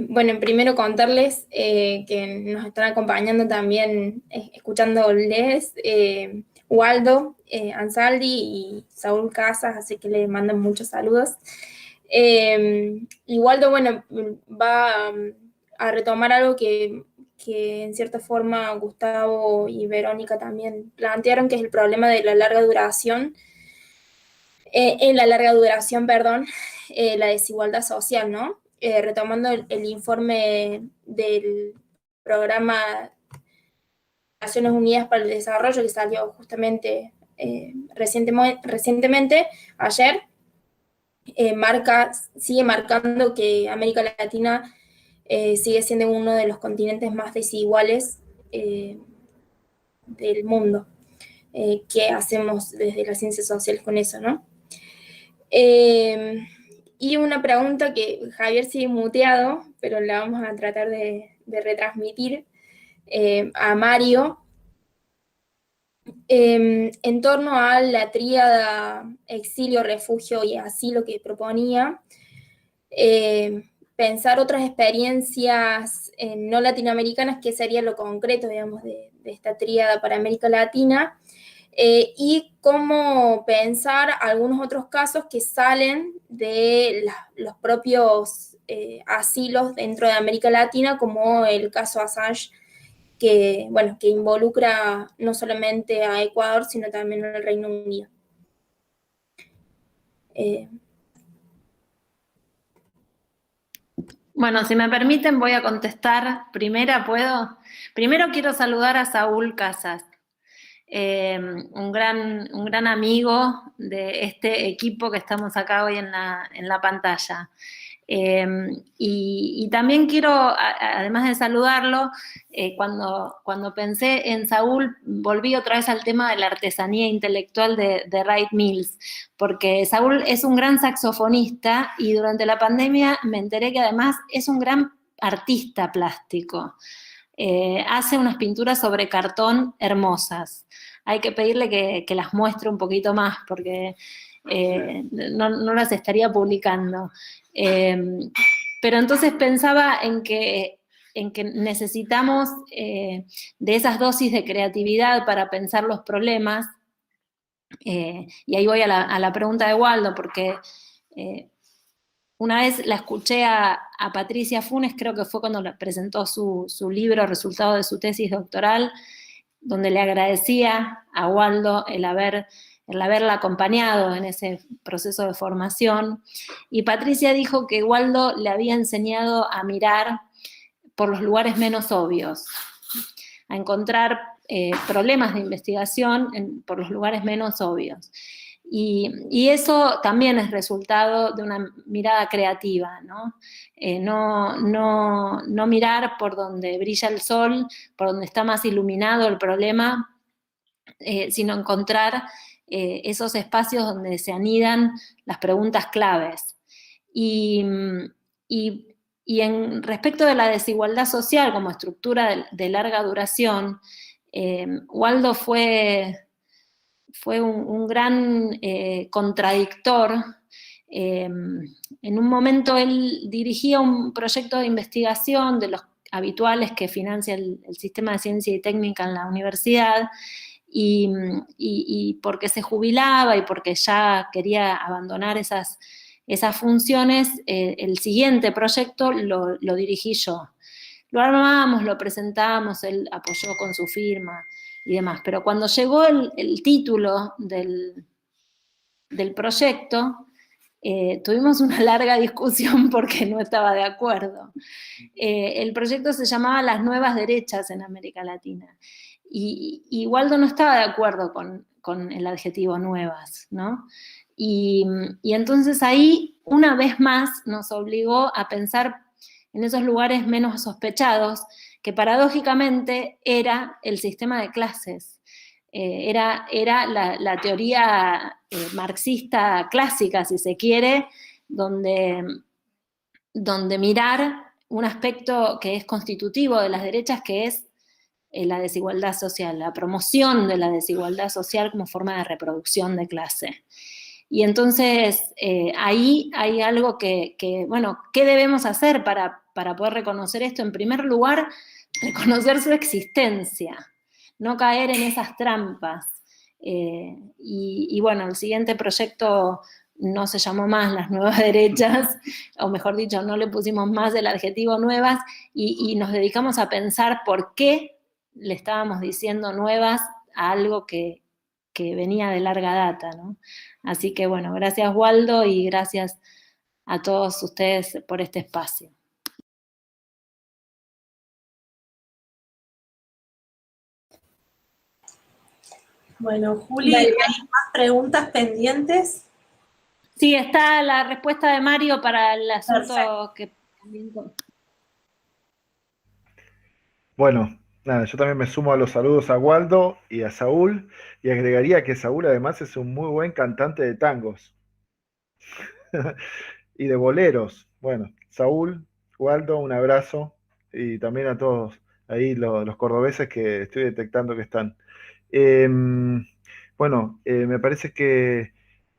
Bueno, primero contarles que nos están acompañando también, escuchándoles, Waldo Ansaldi y Saúl Casas, así que le mandan muchos saludos. Y Waldo, bueno, va a retomar algo que en cierta forma Gustavo y Verónica también plantearon, que es el problema de la larga duración. La desigualdad social, ¿no? Retomando el informe del programa de Naciones Unidas para el Desarrollo, que salió justamente recientemente, ayer, sigue marcando que América Latina sigue siendo uno de los continentes más desiguales del mundo. ¿Qué hacemos desde las ciencias sociales con eso, no? Y una pregunta que Javier sigue muteado, pero la vamos a tratar de retransmitir a Mario, en torno a la tríada exilio, refugio y asilo que proponía, pensar otras experiencias no latinoamericanas, que sería lo concreto, digamos, de esta tríada para América Latina, y cómo pensar algunos otros casos que salen de los propios asilos dentro de América Latina, como el caso Assange, que involucra no solamente a Ecuador, sino también al Reino Unido. Bueno, si me permiten, voy a contestar. Primero quiero saludar a Saúl Casas, un gran amigo de este equipo que estamos acá hoy en la pantalla. Y también quiero, además de saludarlo, cuando pensé en Saúl, volví otra vez al tema de la artesanía intelectual de Wright Mills, porque Saúl es un gran saxofonista y durante la pandemia me enteré que además es un gran artista plástico. Hace unas pinturas sobre cartón hermosas. Hay que pedirle que las muestre un poquito más, porque no las estaría publicando. Pero entonces pensaba en que necesitamos de esas dosis de creatividad para pensar los problemas, y ahí voy a la pregunta de Waldo, porque una vez la escuché a Patricia Funes, creo que fue cuando presentó su libro, resultado de su tesis doctoral, donde le agradecía a Waldo el haber el haberla acompañado en ese proceso de formación. Y Patricia dijo que Waldo le había enseñado a mirar por los lugares menos obvios, a encontrar problemas de investigación por los lugares menos obvios. Y eso también es resultado de una mirada creativa, ¿no? No mirar por donde brilla el sol, por donde está más iluminado el problema, sino encontrar esos espacios donde se anidan las preguntas claves. Y en respecto de la desigualdad social como estructura de larga duración, Waldo fue un gran contradictor. En un momento él dirigía un proyecto de investigación de los habituales que financia el sistema de ciencia y técnica en la universidad, y porque se jubilaba y porque ya quería abandonar esas funciones, el siguiente proyecto lo dirigí yo. Lo armamos, lo presentamos, él apoyó con su firma y demás, pero cuando llegó el título del proyecto, tuvimos una larga discusión porque no estaba de acuerdo. El proyecto se llamaba Las Nuevas Derechas en América Latina, y Waldo no estaba de acuerdo con el adjetivo nuevas, ¿no? Y entonces ahí, una vez más, nos obligó a pensar en esos lugares menos sospechados, que paradójicamente era el sistema de clases. Era la teoría marxista clásica, si se quiere, donde mirar un aspecto que es constitutivo de las derechas, que es la desigualdad social, la promoción de la desigualdad social como forma de reproducción de clase. Y entonces ahí hay algo que, bueno, ¿qué debemos hacer para poder reconocer esto? En primer lugar, reconocer su existencia, no caer en esas trampas. Y bueno, el siguiente proyecto no se llamó más Las Nuevas Derechas, o mejor dicho, no le pusimos más el adjetivo nuevas, y nos dedicamos a pensar por qué le estábamos diciendo nuevas a algo que venía de larga data, ¿no? Así que bueno, gracias Waldo y gracias a todos ustedes por este espacio. Bueno, Juli, ¿hay más preguntas pendientes? Sí, está la respuesta de Mario para el asunto. Perfecto. Bueno, nada, yo también me sumo a los saludos a Waldo y a Saúl, y agregaría que Saúl además es un muy buen cantante de tangos y de boleros. Bueno, Saúl, Waldo, un abrazo, y también a todos ahí los cordobeses que estoy detectando que están. Bueno, me parece que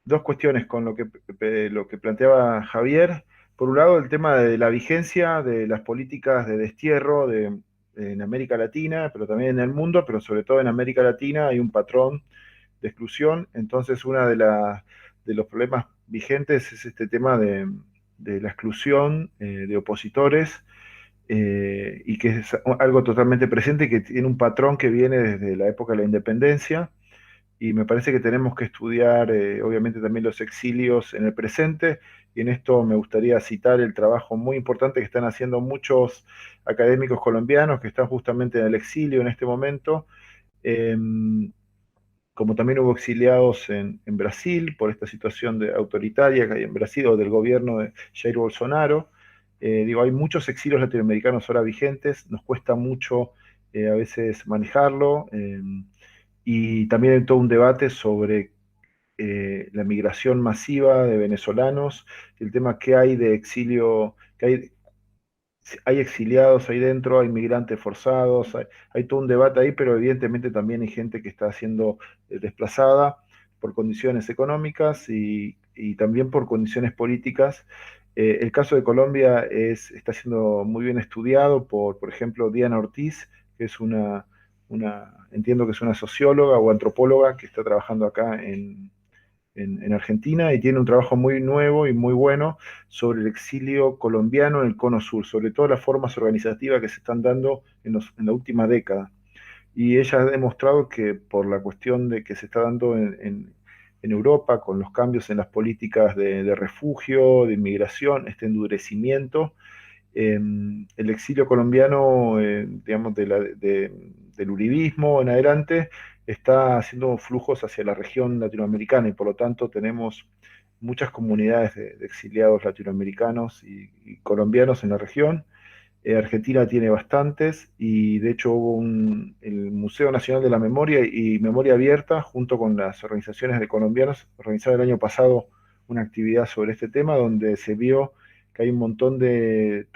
dos cuestiones con lo que planteaba Javier. Por un lado, el tema de la vigencia de las políticas de destierro en América Latina, pero también en el mundo, pero sobre todo en América Latina hay un patrón de exclusión. Entonces, uno de los problemas vigentes es este tema de la exclusión de opositores, y que es algo totalmente presente, que tiene un patrón que viene desde la época de la independencia. Y me parece que tenemos que estudiar, obviamente, también los exilios en el presente, y en esto me gustaría citar el trabajo muy importante que están haciendo muchos académicos colombianos que están justamente en el exilio en este momento, como también hubo exiliados en Brasil por esta situación autoritaria que hay en Brasil, o del gobierno de Jair Bolsonaro. Hay muchos exilios latinoamericanos ahora vigentes, nos cuesta mucho a veces manejarlo. Y también hay todo un debate sobre la migración masiva de venezolanos, el tema que hay de exilio, que hay exiliados ahí dentro, hay migrantes forzados, hay todo un debate ahí, pero evidentemente también hay gente que está siendo desplazada por condiciones económicas y también por condiciones políticas. El caso de Colombia está siendo muy bien estudiado por ejemplo, Diana Ortiz, que es entiendo que es una socióloga o antropóloga que está trabajando acá en Argentina, y tiene un trabajo muy nuevo y muy bueno sobre el exilio colombiano en el Cono Sur, sobre todo las formas organizativas que se están dando en la última década. Y ella ha demostrado que por la cuestión de que se está dando en Europa, con los cambios en las políticas de refugio, de inmigración, este endurecimiento. El exilio colombiano, digamos, del uribismo en adelante, está haciendo flujos hacia la región latinoamericana y por lo tanto tenemos muchas comunidades de exiliados latinoamericanos y colombianos en la región. Argentina tiene bastantes y de hecho hubo el Museo Nacional de la Memoria y Memoria Abierta, junto con las organizaciones de colombianos, organizaron el año pasado una actividad sobre este tema donde se vio que hay un montón de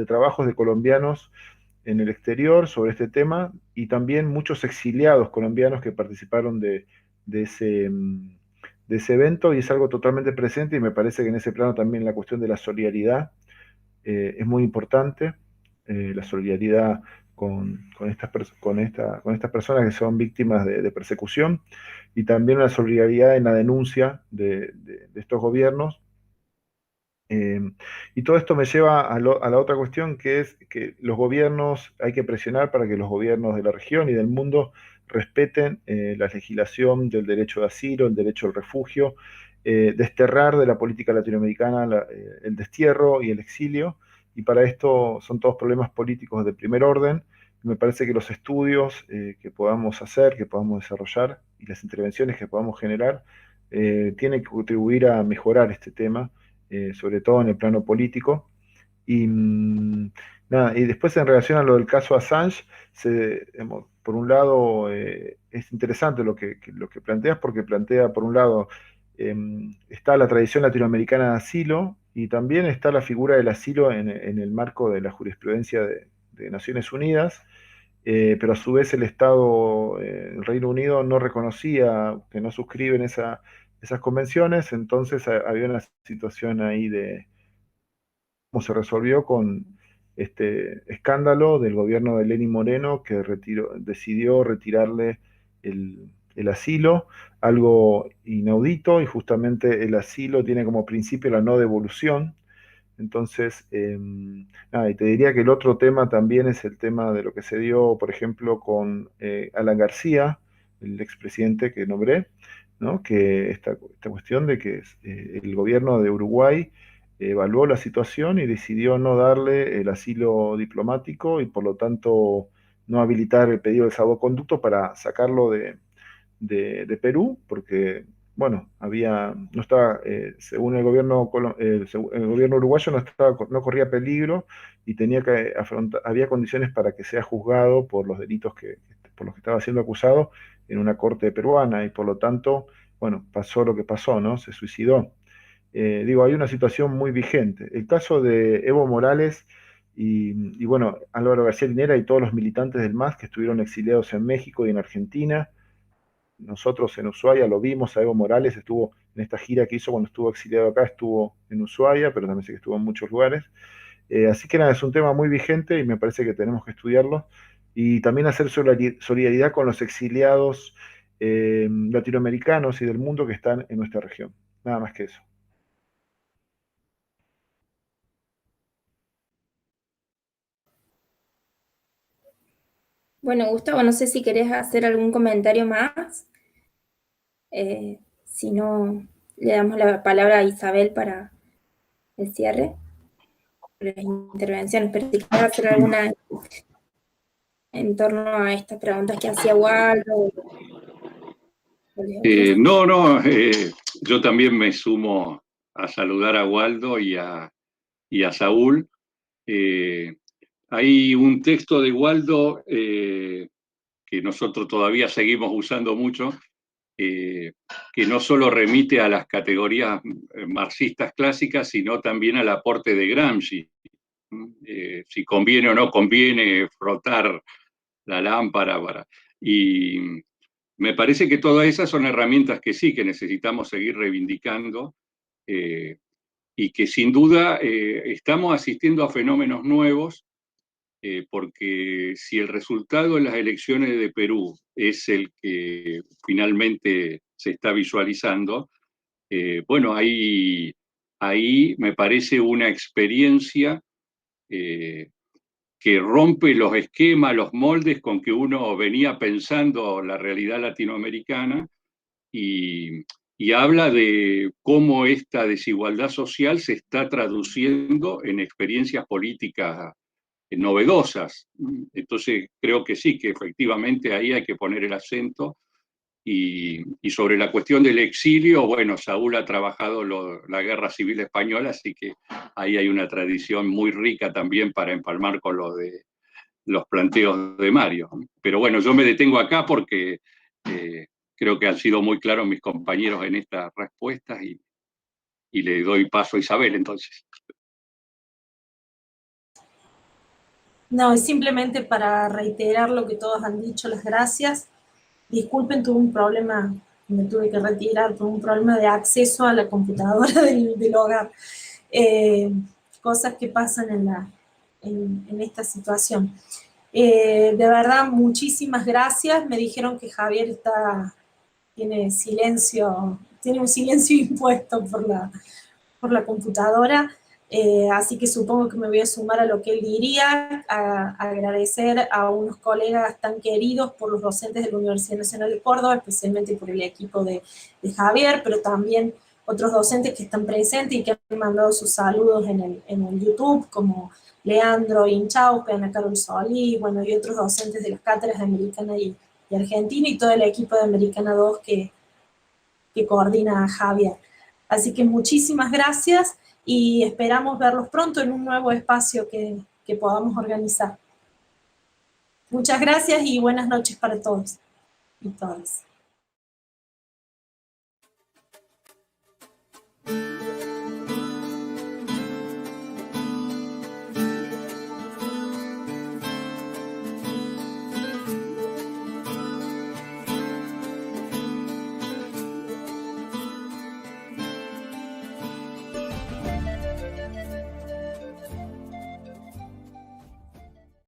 trabajos de colombianos en el exterior sobre este tema y también muchos exiliados colombianos que participaron de ese evento y es algo totalmente presente y me parece que en ese plano también la cuestión de la solidaridad es muy importante, la solidaridad con estas personas que son víctimas de persecución y también la solidaridad en la denuncia de estos gobiernos. Y todo esto me lleva a la otra cuestión, que es que los gobiernos, hay que presionar para que los gobiernos de la región y del mundo respeten la legislación del derecho de asilo, el derecho al refugio, desterrar de la política latinoamericana el destierro y el exilio, y para esto son todos problemas políticos de primer orden. Me parece que los estudios que podamos hacer, que podamos desarrollar, y las intervenciones que podamos generar, tienen que contribuir a mejorar este tema, sobre todo en el plano político. Y, nada, y después en relación a lo del caso Assange, por un lado es interesante lo que planteas, porque plantea, por un lado, está la tradición latinoamericana de asilo y también está la figura del asilo en el marco de la jurisprudencia de Naciones Unidas, pero a su vez el Estado, el Reino Unido no reconocía, que no suscriben esas convenciones, entonces había una situación ahí de cómo se resolvió con este escándalo del gobierno de Lenín Moreno que decidió retirarle el asilo, algo inaudito, y justamente el asilo tiene como principio la no devolución. Entonces, nada, y te diría que el otro tema también es el tema de lo que se dio, por ejemplo, con Alan García, el expresidente que nombré, ¿no? Que esta cuestión de que el gobierno de Uruguay evaluó la situación y decidió no darle el asilo diplomático y por lo tanto no habilitar el pedido de salvoconducto para sacarlo de Perú, porque bueno, no estaba, según el gobierno, el gobierno uruguayo no corría peligro y tenía que había condiciones para que sea juzgado por los delitos por los que estaba siendo acusado en una corte peruana y por lo tanto, bueno, pasó lo que pasó, ¿no? Se suicidó. Digo, hay una situación muy vigente. El caso de Evo Morales y bueno, Álvaro García Linera y todos los militantes del MAS que estuvieron exiliados en México y en Argentina. Nosotros en Ushuaia lo vimos, a Evo Morales estuvo en esta gira que hizo cuando estuvo exiliado acá, estuvo en Ushuaia, pero también sé que estuvo en muchos lugares. Así que nada, es un tema muy vigente y me parece que tenemos que estudiarlo y también hacer solidaridad con los exiliados latinoamericanos y del mundo que están en nuestra región. Nada más que eso. Bueno, Gustavo, no sé si querés hacer algún comentario más. Si no, le damos la palabra a Isabel para el cierre de las intervenciones, pero si querés hacer alguna en torno a estas preguntas que hacía Waldo. No, yo también me sumo a saludar a Waldo y a Saúl. Hay un texto de Waldo que nosotros todavía seguimos usando mucho, que no solo remite a las categorías marxistas clásicas, sino también al aporte de Gramsci. Si conviene o no conviene frotar la lámpara. Y me parece que todas esas son herramientas que sí, que necesitamos seguir reivindicando y que sin duda estamos asistiendo a fenómenos nuevos, porque si el resultado en las elecciones de Perú es el que finalmente se está visualizando, bueno, ahí me parece una experiencia que rompe los esquemas, los moldes con que uno venía pensando la realidad latinoamericana y y habla de cómo esta desigualdad social se está traduciendo en experiencias políticas novedosas. Entonces creo que sí, que efectivamente ahí hay que poner el acento. Y sobre la cuestión del exilio, bueno, Saúl ha trabajado la Guerra Civil Española, así que ahí hay una tradición muy rica también para empalmar con lo de los planteos de Mario. Pero bueno, yo me detengo acá porque creo que han sido muy claros mis compañeros en estas respuestas y le doy paso a Isabel entonces. No, es simplemente para reiterar lo que todos han dicho, las gracias. Disculpen, tuve un problema, me tuve que retirar, tuve un problema de acceso a la computadora del hogar. Cosas que pasan en esta situación. De verdad, muchísimas gracias. Me dijeron que Javier tiene un silencio impuesto por la computadora. Así que supongo que me voy a sumar a lo que él diría, a agradecer a unos colegas tan queridos por los docentes de la Universidad Nacional de Córdoba, especialmente por el equipo de Javier, pero también otros docentes que están presentes y que han mandado sus saludos en el YouTube, como Leandro Inchaupe, Ana Carol Solí, bueno, y otros docentes de las cátedras de Americana y Argentina, y todo el equipo de Americana 2 que coordina a Javier. Así que muchísimas gracias y esperamos verlos pronto en un nuevo espacio que podamos organizar. Muchas gracias y buenas noches para todos y todas.